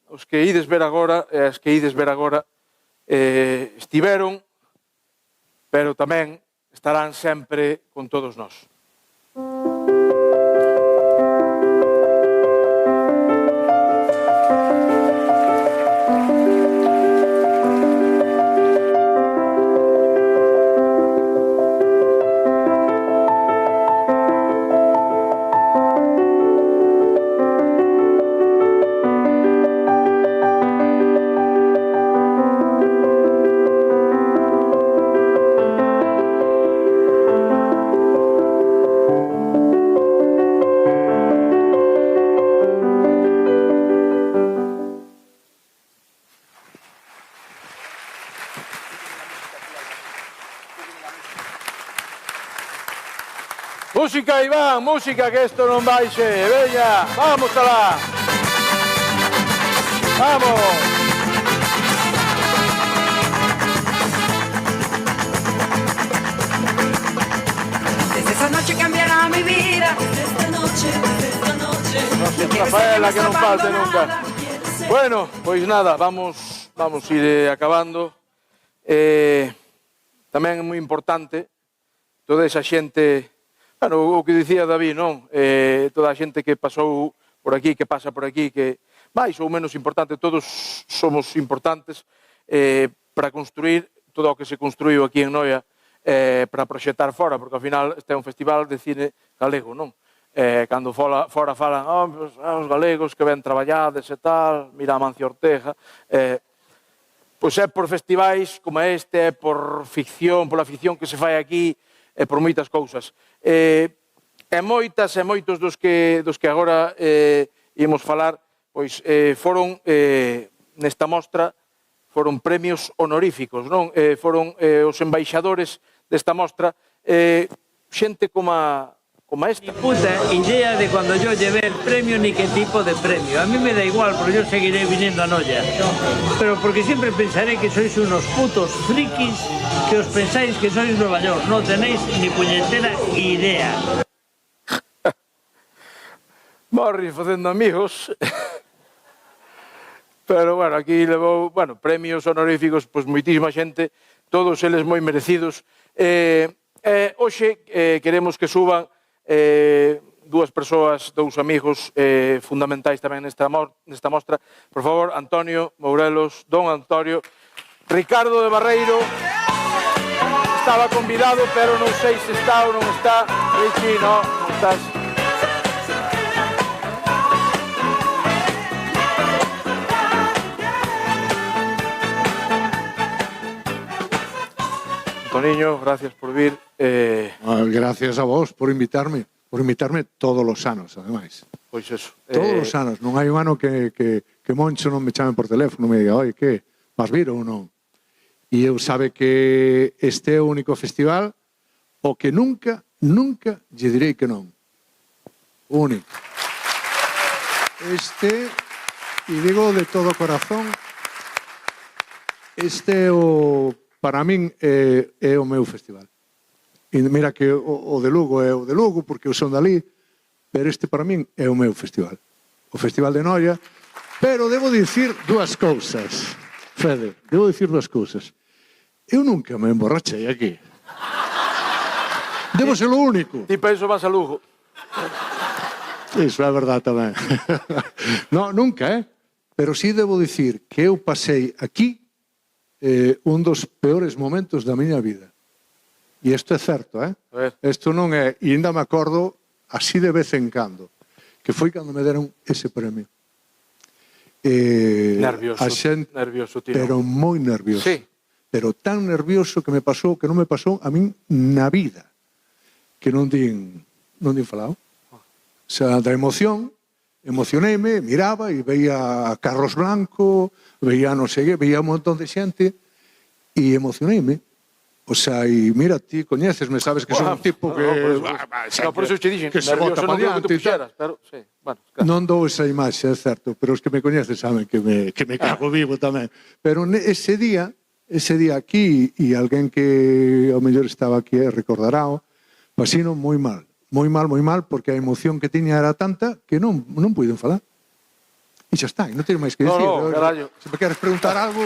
Os que ides ver agora, as que ides ver agora, estiveron, pero tamén estarán sempre con todos nós. Música, Iván, música, que esto non baixe. Veña, vamos alá. Vamos. Desde esa noche cambiará mi vida. Desde esta noche. Rafaela, que non falte nunca. Bueno, pois nada, vamos ir acabando. Tamén é moi importante toda esa xente. Bueno, o que dicía David, non? Toda a xente que pasou por aquí, que pasa por aquí, que máis ou menos importante, todos somos importantes para construir todo o que se construiu aquí en Noia, para proxectar fora, porque ao final este é un festival de cine galego, non? Cando fora falan, os galegos que ven traballades e tal, mira a Mancio Ortega, pois é por festivais como este, é por ficción, pola ficción que se fai aquí, e por moitas cousas. E moitas e moitos dos que agora íamos falar, pois foron nesta mostra, foron premios honoríficos, non? Foron os embaixadores desta mostra, xente como esta. Ni puta idea de cuando yo llevé el premio ni qué tipo de premio. A mí me da igual, porque yo seguiré viniendo a Noia. Pero porque siempre pensaré que sois unos putos frikis que os pensáis que sois Nueva York. No tenéis ni puñetera idea. Morri facendo amigos. Pero, bueno, aquí levou, premios honoríficos, pois moitísima xente, todos eles moi merecidos. Hoxe queremos que suban dúas persoas, dous amigos fundamentais tamén nesta mostra. Por favor, Antonio Mourelos, don Antonio. Ricardo de Barreiro estaba convidado, pero non sei se está ou non está. Richie, non estás. Antoniño, gracias por vir. Gracias a vos por invitarme todos os anos, ademais. Pois eso. Todos os anos, non hai un ano que Moncho non me chame por teléfono e me diga, oi, que, vas vir ou non? E eu sabe que este é o único festival o que nunca lle direi que non. Único. Este, e digo de todo corazón, este é o, para min, é o meu festival. E mira que o de Lugo é o de Lugo, porque eu son dali, pero este para min é o meu festival. O Festival de Noia. Pero debo dicir dúas cousas, Fede, debo dicir dúas cousas. Eu nunca me emborrachei aquí. Debo ser o único. Ti para iso vas a Lugo. Iso é verdade tamén. No, nunca, Pero sí debo dicir que eu pasei aquí un dos peores momentos da miña vida. E isto é certo, Isto non é, e ainda me acordo así de vez en cando, que foi cando me deron ese premio. Nervioso, tío. Pero moi nervioso. Sí. Pero tan nervioso que non me pasou a min na vida, que non din falado. O sea, da emocioneime, miraba e veía a Carlos Blanco, veía non sei, veía un montón de xente e emocioneime. O sea, e mira, ti coñécesme, sabes que son un tipo que... Por eso te dixen, que se bota para diante e tal. Non dou esa imaxe, é certo, pero os que me coñecen saben que me cago vivo tamén. Pero ese día aquí, e alguén que ao mellor estaba aquí recordará, pasino moi mal, porque a emoción que tiña era tanta que non puiden falar. E xa está, non teño máis que dicir. No, carallo. Se me queres preguntar algo...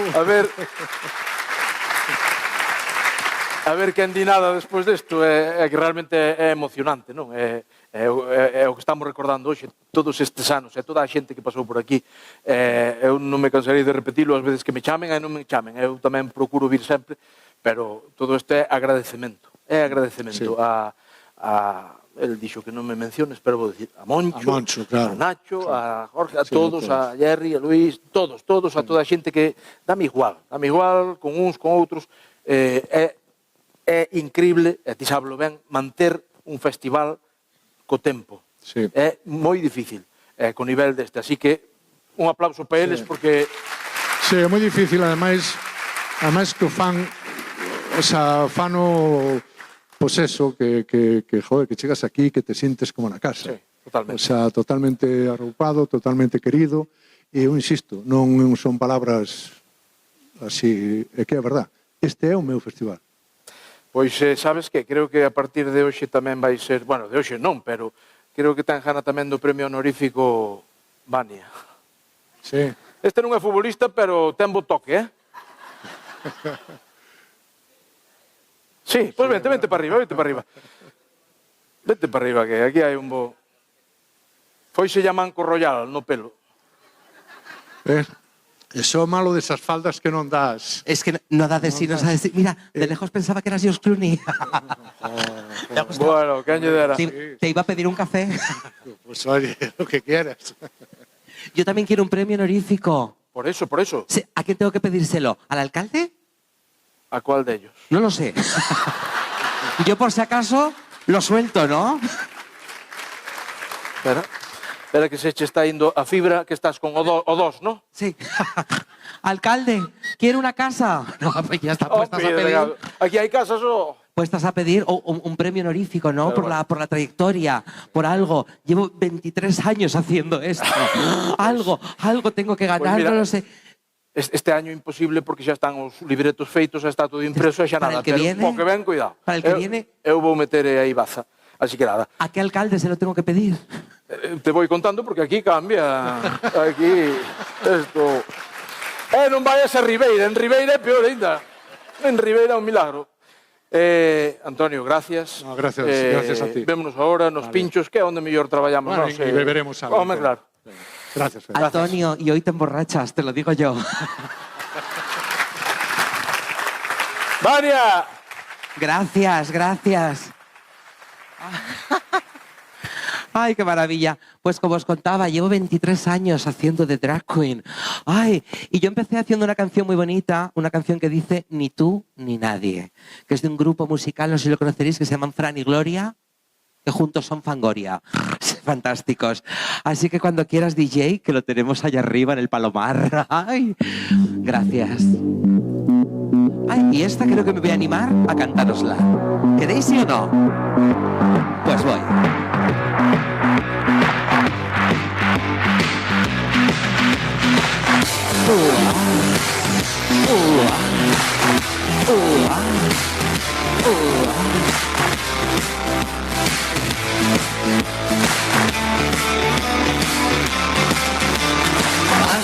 A ver quen di nada despois desto, é que realmente é emocionante, non? É o que estamos recordando hoxe, todos estes anos, é toda a xente que pasou por aquí. Eu non me cansarei de repetilo as veces que me chamen e non me chamen. Eu tamén procuro vir sempre, pero todo isto é agradecemento. É agradecemento el dixo que non me menciones, pero vou dicir a Moncho, claro. A Nacho, a Jorge, a todos, a Jerry, a Luis, todos, a toda a xente que dame igual, con uns, con outros. É incrible, e ti sablo ben, manter un festival co tempo. Sí. É moi difícil, co nivel deste. Así que un aplauso para eles, porque... Sí, é moi difícil, ademais que o fan, o sea, fano, pois eso, que chegas aquí, que te sientes como na casa. Sí, totalmente. O sea, totalmente arroupado, totalmente querido, e eu insisto, non son palabras así, é que é verdad. Este é o meu festival. Pois sabes que creo que a partir de hoxe tamén vai ser, bueno, de hoxe non, pero creo que ten gana tamén do premio honorífico Vania. Sí. Este non é futbolista, pero ten bo toque, Sí, pois vente para arriba. Vente para arriba, que aquí hai un bo... Foise Manco Royal no pelo. Eso malo desas faldas que non das. Es que no da de sí, no sabes. Mira, de lejos pensaba que eras George Clooney. Bueno, que año era. Te iba a pedir un café. Pues oye, lo que quieras. Yo también quiero un premio honorífico. Por eso. Sí, ¿a quién tengo que pedírselo? ¿Al alcalde? ¿A cuál de ellos? No lo sé. Yo por si acaso lo suelto, ¿no? Espera que se che está indo a fibra, que estás con o dos, ¿no? Sí. Alcalde, quiero una casa. No, pues ya está, puestas a pedir. Aquí hay casas o... Puestas a pedir un premio honorífico, ¿no? Por la trayectoria, por algo. Llevo 23 años haciendo esto. Algo tengo que ganar, pues mira, no lo sé. Este año imposible porque xa están os libretos feitos, xa está todo impreso e xa nada. Para el que viene, o que ven, cuidado. Para el que viene... Eu vou meter aí baza. Así que nada. ¿A qué alcalde se lo tengo que pedir? Te voy contando porque aquí cambia. Aquí, esto... non vayas a Ribeira. En Ribeira é peor ainda. En Ribeira é un milagro. Antonio, gracias. No, gracias a ti. Vémonos ahora nos pinchos, que é onde mellor traballamos. Bueno, y beberemos algo. Home, claro. Gracias, Fede. Antonio, y hoy te emborrachas, te lo digo yo. ¡Vania! Gracias. Ay, qué maravilla. Pues como os contaba, llevo 23 años haciendo de drag queen. Ay, y yo empecé haciendo una canción muy bonita, una canción que dice Ni tú ni nadie, que es de un grupo musical, no sé si lo conoceréis, que se llaman Fran y Gloria, que juntos son Fangoria. Fantásticos. Así que cuando quieras, DJ, que lo tenemos allá arriba en el Palomar. Ay, gracias. Ay, y esta creo que me voy a animar a cantárosla. ¿Queréis sí o no? Pues voy.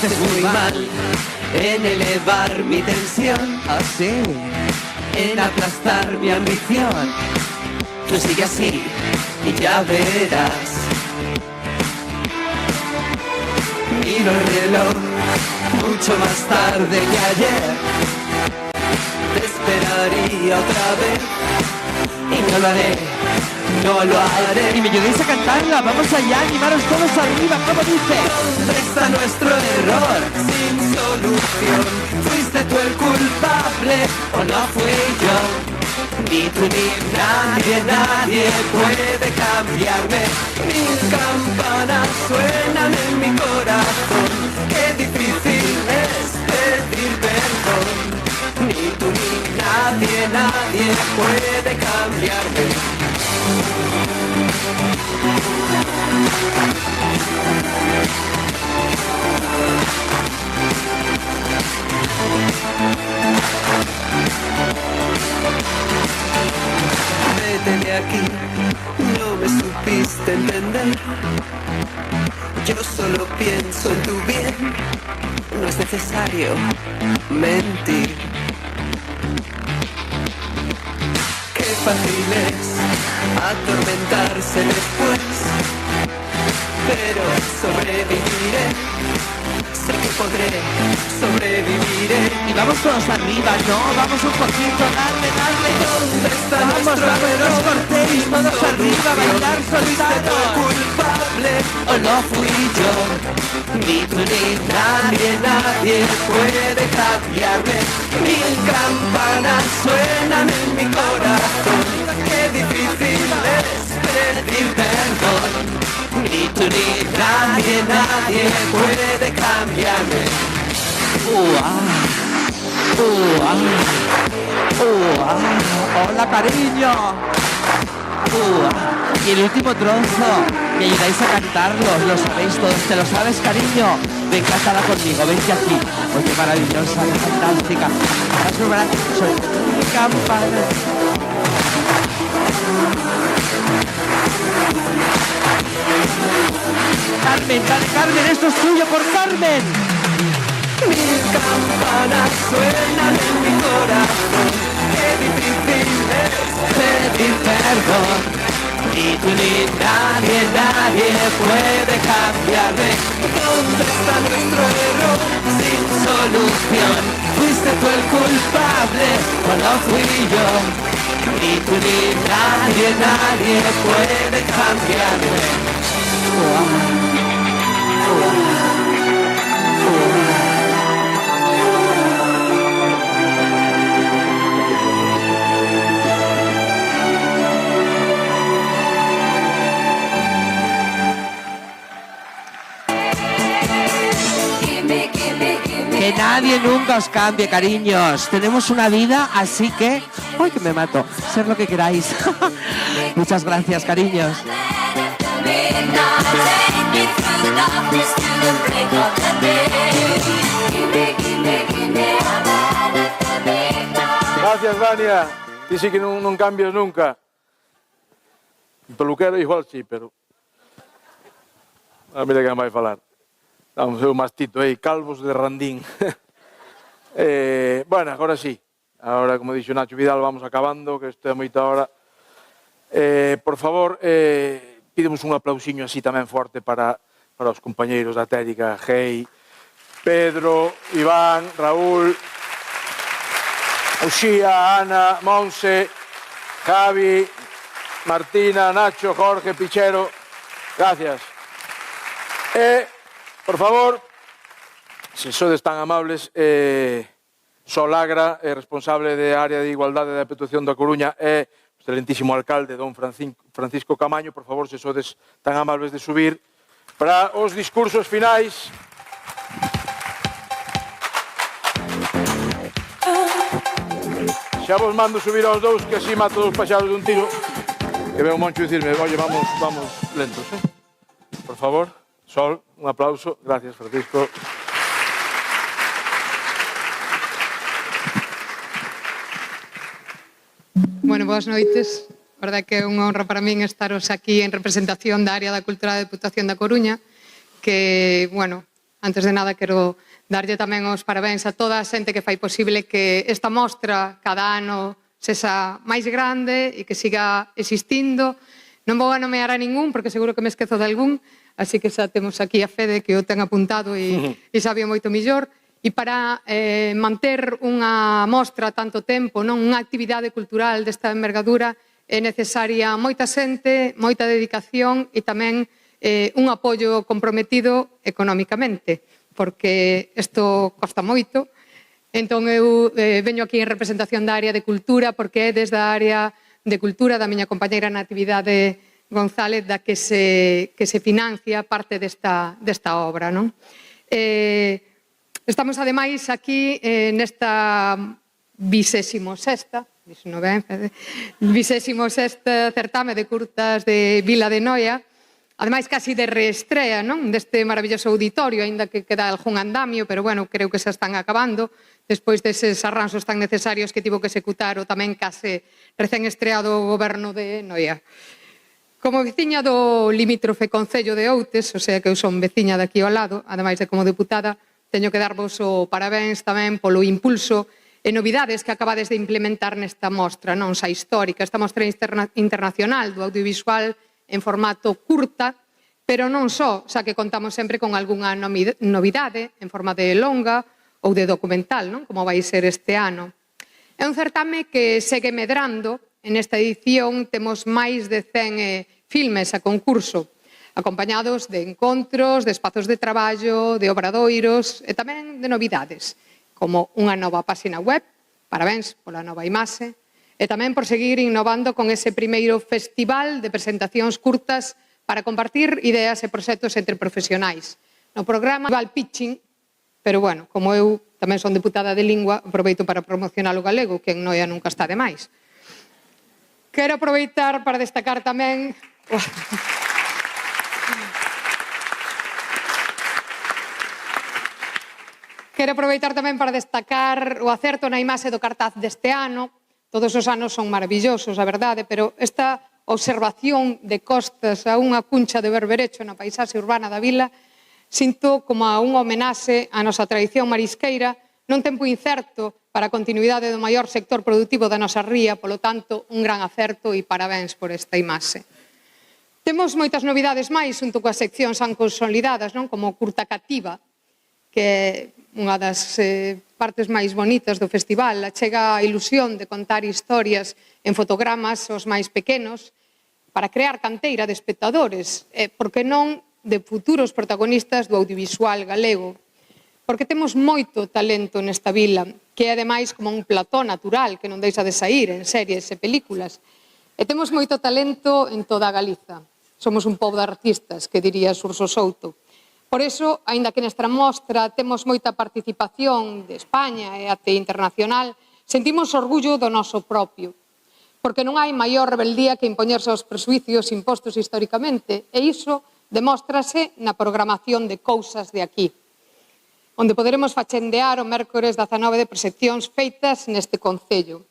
haces muy mal en elevar mi tensión, así, en aplastar mi ambición. Tú sigue así y ya verás. Miro el reloj mucho más tarde que ayer. Te esperaría otra vez y no lo haré, no lo haré. Y me ayudéis a cantarla, vamos allá, animaros todos arriba, como dice. ¿Dónde está nuestro error? Sin solución. ¿Fuiste tú el culpable o no fui yo? Ni tú ni nadie, nadie puede cambiarme. Mil campanas suenan en mi corazón. Qué difícil es pedir perdón. Ni tú ni nadie, nadie puede cambiarme. Vete de aquí, no me supiste entender. Yo solo pienso en tu bien, no es necesario mentir. Qué fácil es atormentarse después, pero sobreviviré, sé que podré, sobreviviré. Y vamos todos arriba, ¿no? Vamos un poquito, dale, dale. ¿Dónde está nuestro error? No os cortéis, todos arriba, bailar solitario. ¿Culpable o no fui yo? Ni tú ni nadie, nadie puede cambiarme. Mil campanas suenan en mi corazón. Qué difícil es pedir perdón. Ni tú ni nadie, nadie puede cambiarme. Hola, cariño. Y el último trozo, me ayudáis a cantarlo, lo sabéis todos, ¿te lo sabes, cariño? Ven, cántala conmigo, vente aquí. Oh, qué maravillosa, qué fantástica. Soy campana. Carmen, dale, Carmen, esto es tuyo por Carmen. Mil campanas suenan en mi corazón. Qué difícil es pedir perdón. Ni tú ni nadie, nadie puede cambiarme. ¿Dónde está nuestro error? Sin solución. ¿Fuiste tú el culpable o no fui yo? Ni tú ni nadie, nadie puede cambiarme. Que nadie nunca os cambie, cariños. Tenemos una vida, así que... ¡Ay, que me mato! Ser lo que queráis. Muchas gracias, cariños. Gracias, Vania. Ti sí que non cambias nunca. O peluquero igual sí, pero... A mira que me vai falar. Vamos a un mastito aí, calvos de Randín. Bueno, agora sí. Ahora, como dixo Nacho Vidal, vamos acabando, que isto é moita hora. Por favor, pidemos un aplausiño así tamén forte para os compañeiros da técnica, Gei, Pedro, Iván, Raúl, Uxía, Ana, Monse, Javi, Martina, Nacho, Jorge, Pichero. Gracias. Por favor, se sodes tan amables, Sol Agra, responsable de área de igualdade da Deputación da Coruña, e o excelentísimo alcalde, don Francisco Camaño, por favor, se sodes tan amables de subir para os discursos finais. Xa vos mando subir aos dous, que así mato dos paxaros dun tiro. Que veo Moncho dicirme, oye, vamos lentos, Por favor. Sol, un aplauso. Gracias, Francisco. Bueno, boas noites. A verdade que é unha honra para min estaros aquí en representación da área da cultura da Deputación da Coruña, que, bueno, Antes de nada, quero darlle tamén os parabéns a toda a xente que fai posible que esta mostra cada ano sexa máis grande e que siga existindo. Non vou a nomear a ningún, porque seguro que me esquezo de algún, así que xa temos aquí a Fede, que o ten apuntado e sabía moito millor. E para manter unha mostra tanto tempo, unha actividade cultural desta envergadura, é necesaria moita xente, moita dedicación e tamén un apoio comprometido económicamente, porque isto costa moito. Entón, eu veño aquí en representación da área de cultura, porque é desde a área de cultura da miña compañeira Natividade González da que se financia parte desta obra. Estamos, ademais, aquí nesta 26ª certame de curtas de Vila de Noia, ademais casi de reestrea deste maravilloso auditorio, aínda que queda algún andamio, pero bueno, creo que xa están acabando, despois deses arranxos tan necesarios que tivo que executar o tamén case recén estreado o goberno de Noia. Como veciña do limítrofe concello de Outes, o sea que eu son veciña daqui ao lado, ademais de como deputada, teño que darvos o parabéns tamén polo impulso e novidades que acabades de implementar nesta mostra, non xa histórica, esta mostra internacional do audiovisual en formato curta, pero non só, xa que contamos sempre con algunha novidade en forma de longa ou de documental, como vai ser este ano. É un certame que segue medrando. En esta edición temos máis de 100 filmes a concurso, acompañados de encontros, de espazos de traballo, de obradoiros e tamén de novidades, como unha nova páxina web, parabéns pola nova imaxe, e tamén por seguir innovando con ese primeiro festival de presentacións curtas para compartir ideas e proxectos entre profesionais. No programa Val Pitching, pero bueno, como eu tamén son deputada de lingua, aproveito para promocionar o galego, que en Noia nunca está de máis. Quero aproveitar para destacar tamén... Quero aproveitar tamén para destacar o acerto na imaxe do cartaz deste ano. Todos os anos son maravillosos, a verdade, pero esta observación de costas a unha cuncha de berberecho na paisaxe urbana da vila sinto como unha homenaxe á nosa tradición marisqueira nun tempo incerto para a continuidade do maior sector productivo da nosa ría, polo tanto, un gran acerto e parabéns por esta imaxe. Temos moitas novidades máis xunto coas seccións xa consolidadas, como Curta Cativa, que é unha das partes máis bonitas do festival, achega a ilusión de contar historias en fotogramas aos máis pequenos para crear canteira de espectadores, porque non de futuros protagonistas do audiovisual galego, porque temos moito talento nesta vila, que é ademais como un plató natural que non deixa de saír en series e películas, e temos moito talento en toda a Galiza. Somos un pobo de artistas, que diría Xurxo Souto. Por iso, aínda que nesta mostra temos moita participación de España e até internacional, sentimos orgullo do noso propio, porque non hai maior rebeldía que impoñerse aos presuicios impostos históricamente, e iso demóstrase na programación de Cousas de aquí, onde poderemos fachendear o mércores 19 de proxeccións feitas neste concello.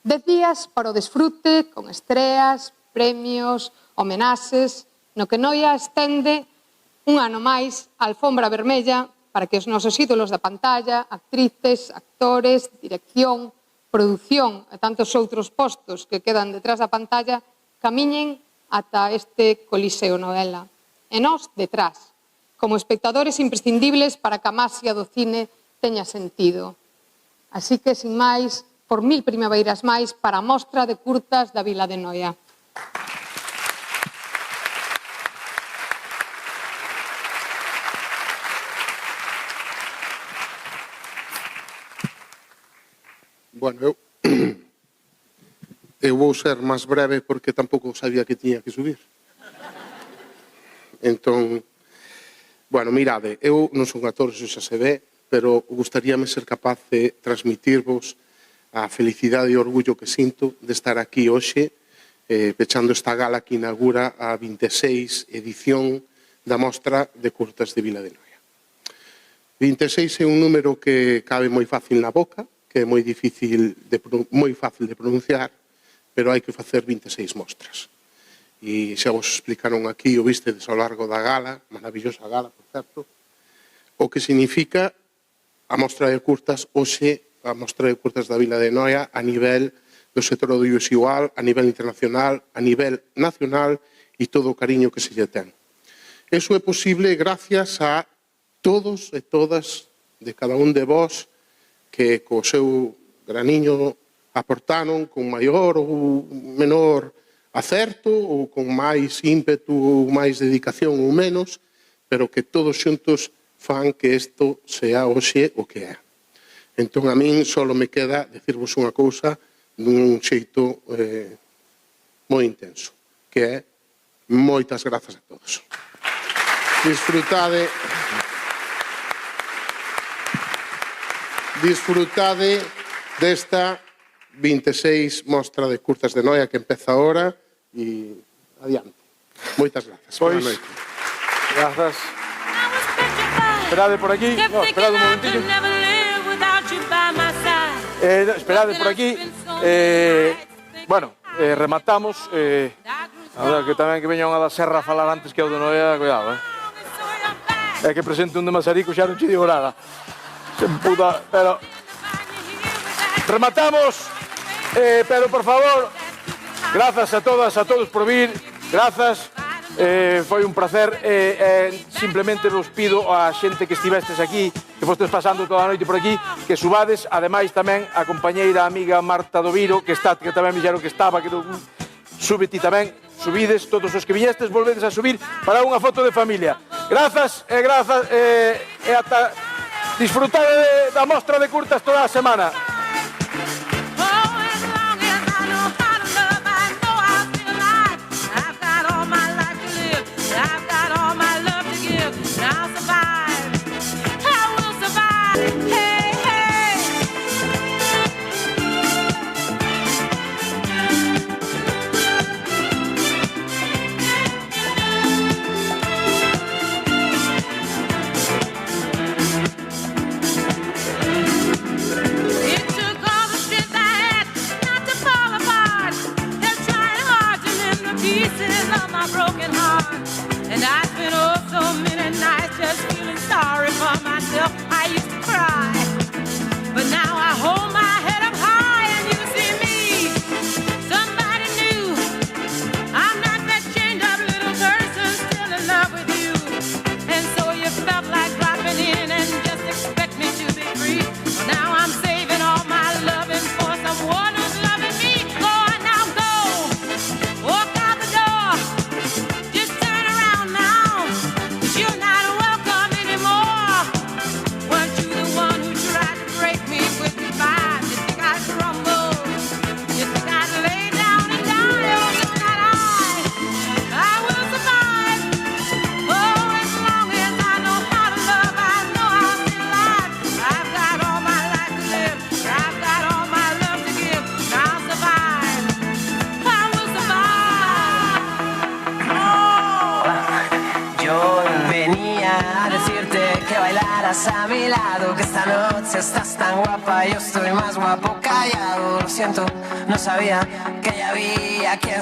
10 días para o desfrute, con estreas, premios, homenaxes, no que Noia estende un ano máis a alfombra vermella para que os nosos ídolos da pantalla, actrices, actores, dirección, produción e tantos outros postos que quedan detrás da pantalla camiñen ata este Coliseo Noela. E nós detrás, como espectadores imprescindibles para que a maxia do cine teña sentido. Así que, sin máis, por 1000 primaveiras máis para a mostra de curtas da Vila de Noia. Bueno, eu vou ser máis breve porque tampouco sabía que tiña que subir. Entón, bueno, mirade, eu non son actor, iso xa se ve, pero gustaríame ser capaz de transmitirvos a felicidade e orgullo que sinto de estar aquí hoxe, pechando esta gala que inaugura a 26 edición da Mostra de Curtas de Vila de Noia. 26 é un número que cabe moi fácil na boca, que é moi fácil de pronunciar, pero hai que facer 26 mostras. E xa vos explicaron aquí, o vistedes ao largo da gala, maravillosa gala, por certo, o que significa a Mostra de Curtas hoxe, a Mostra de Curtas da Vila de Noia a nivel do sector audiovisual, a nivel internacional, a nivel nacional e todo o cariño que se lle ten. Eso é posible gracias a todos e todas de cada un de vós que co seu graniño aportaron con maior ou menor acerto ou con máis ímpetu ou máis dedicación ou menos, pero que todos xuntos fan que isto sea hoxe o que é. Entón a min só me queda decirvos unha cousa dun xeito moi intenso, que é moitas grazas a todos. Disfrutade desta 26 Mostra de Curtas de Noia que empeza ahora e adiante. Moitas grazas. Pois, grazas. Esperade por aquí. No, esperade un momentillo. Esperade por aquí. Bueno, rematamos. A ver, que tamén que veña unha da Serra a falar antes que o de Noia, cuidado, É que presente un de Mazarico xa non che digo nada. Puta, pero... Rematamos, pero por favor, grazas a todas, a todos por vir, grazas, foi un placer, simplemente vos pido a xente que estivestes aquí, que fostes pasando toda a noite por aquí, que subades, ademais tamén a compañeira amiga Marta Doviro, que tamén me dixeron que estaba, que sube ti tamén, subides, todos os que viñestes, volvedes a subir para unha foto de familia. Grazas, e ata disfrutar da Mostra de Curtas toda a semana. A mi lado, que esta noche estás tan guapa, yo estoy más guapo callado. Lo siento, no sabía que ya había quien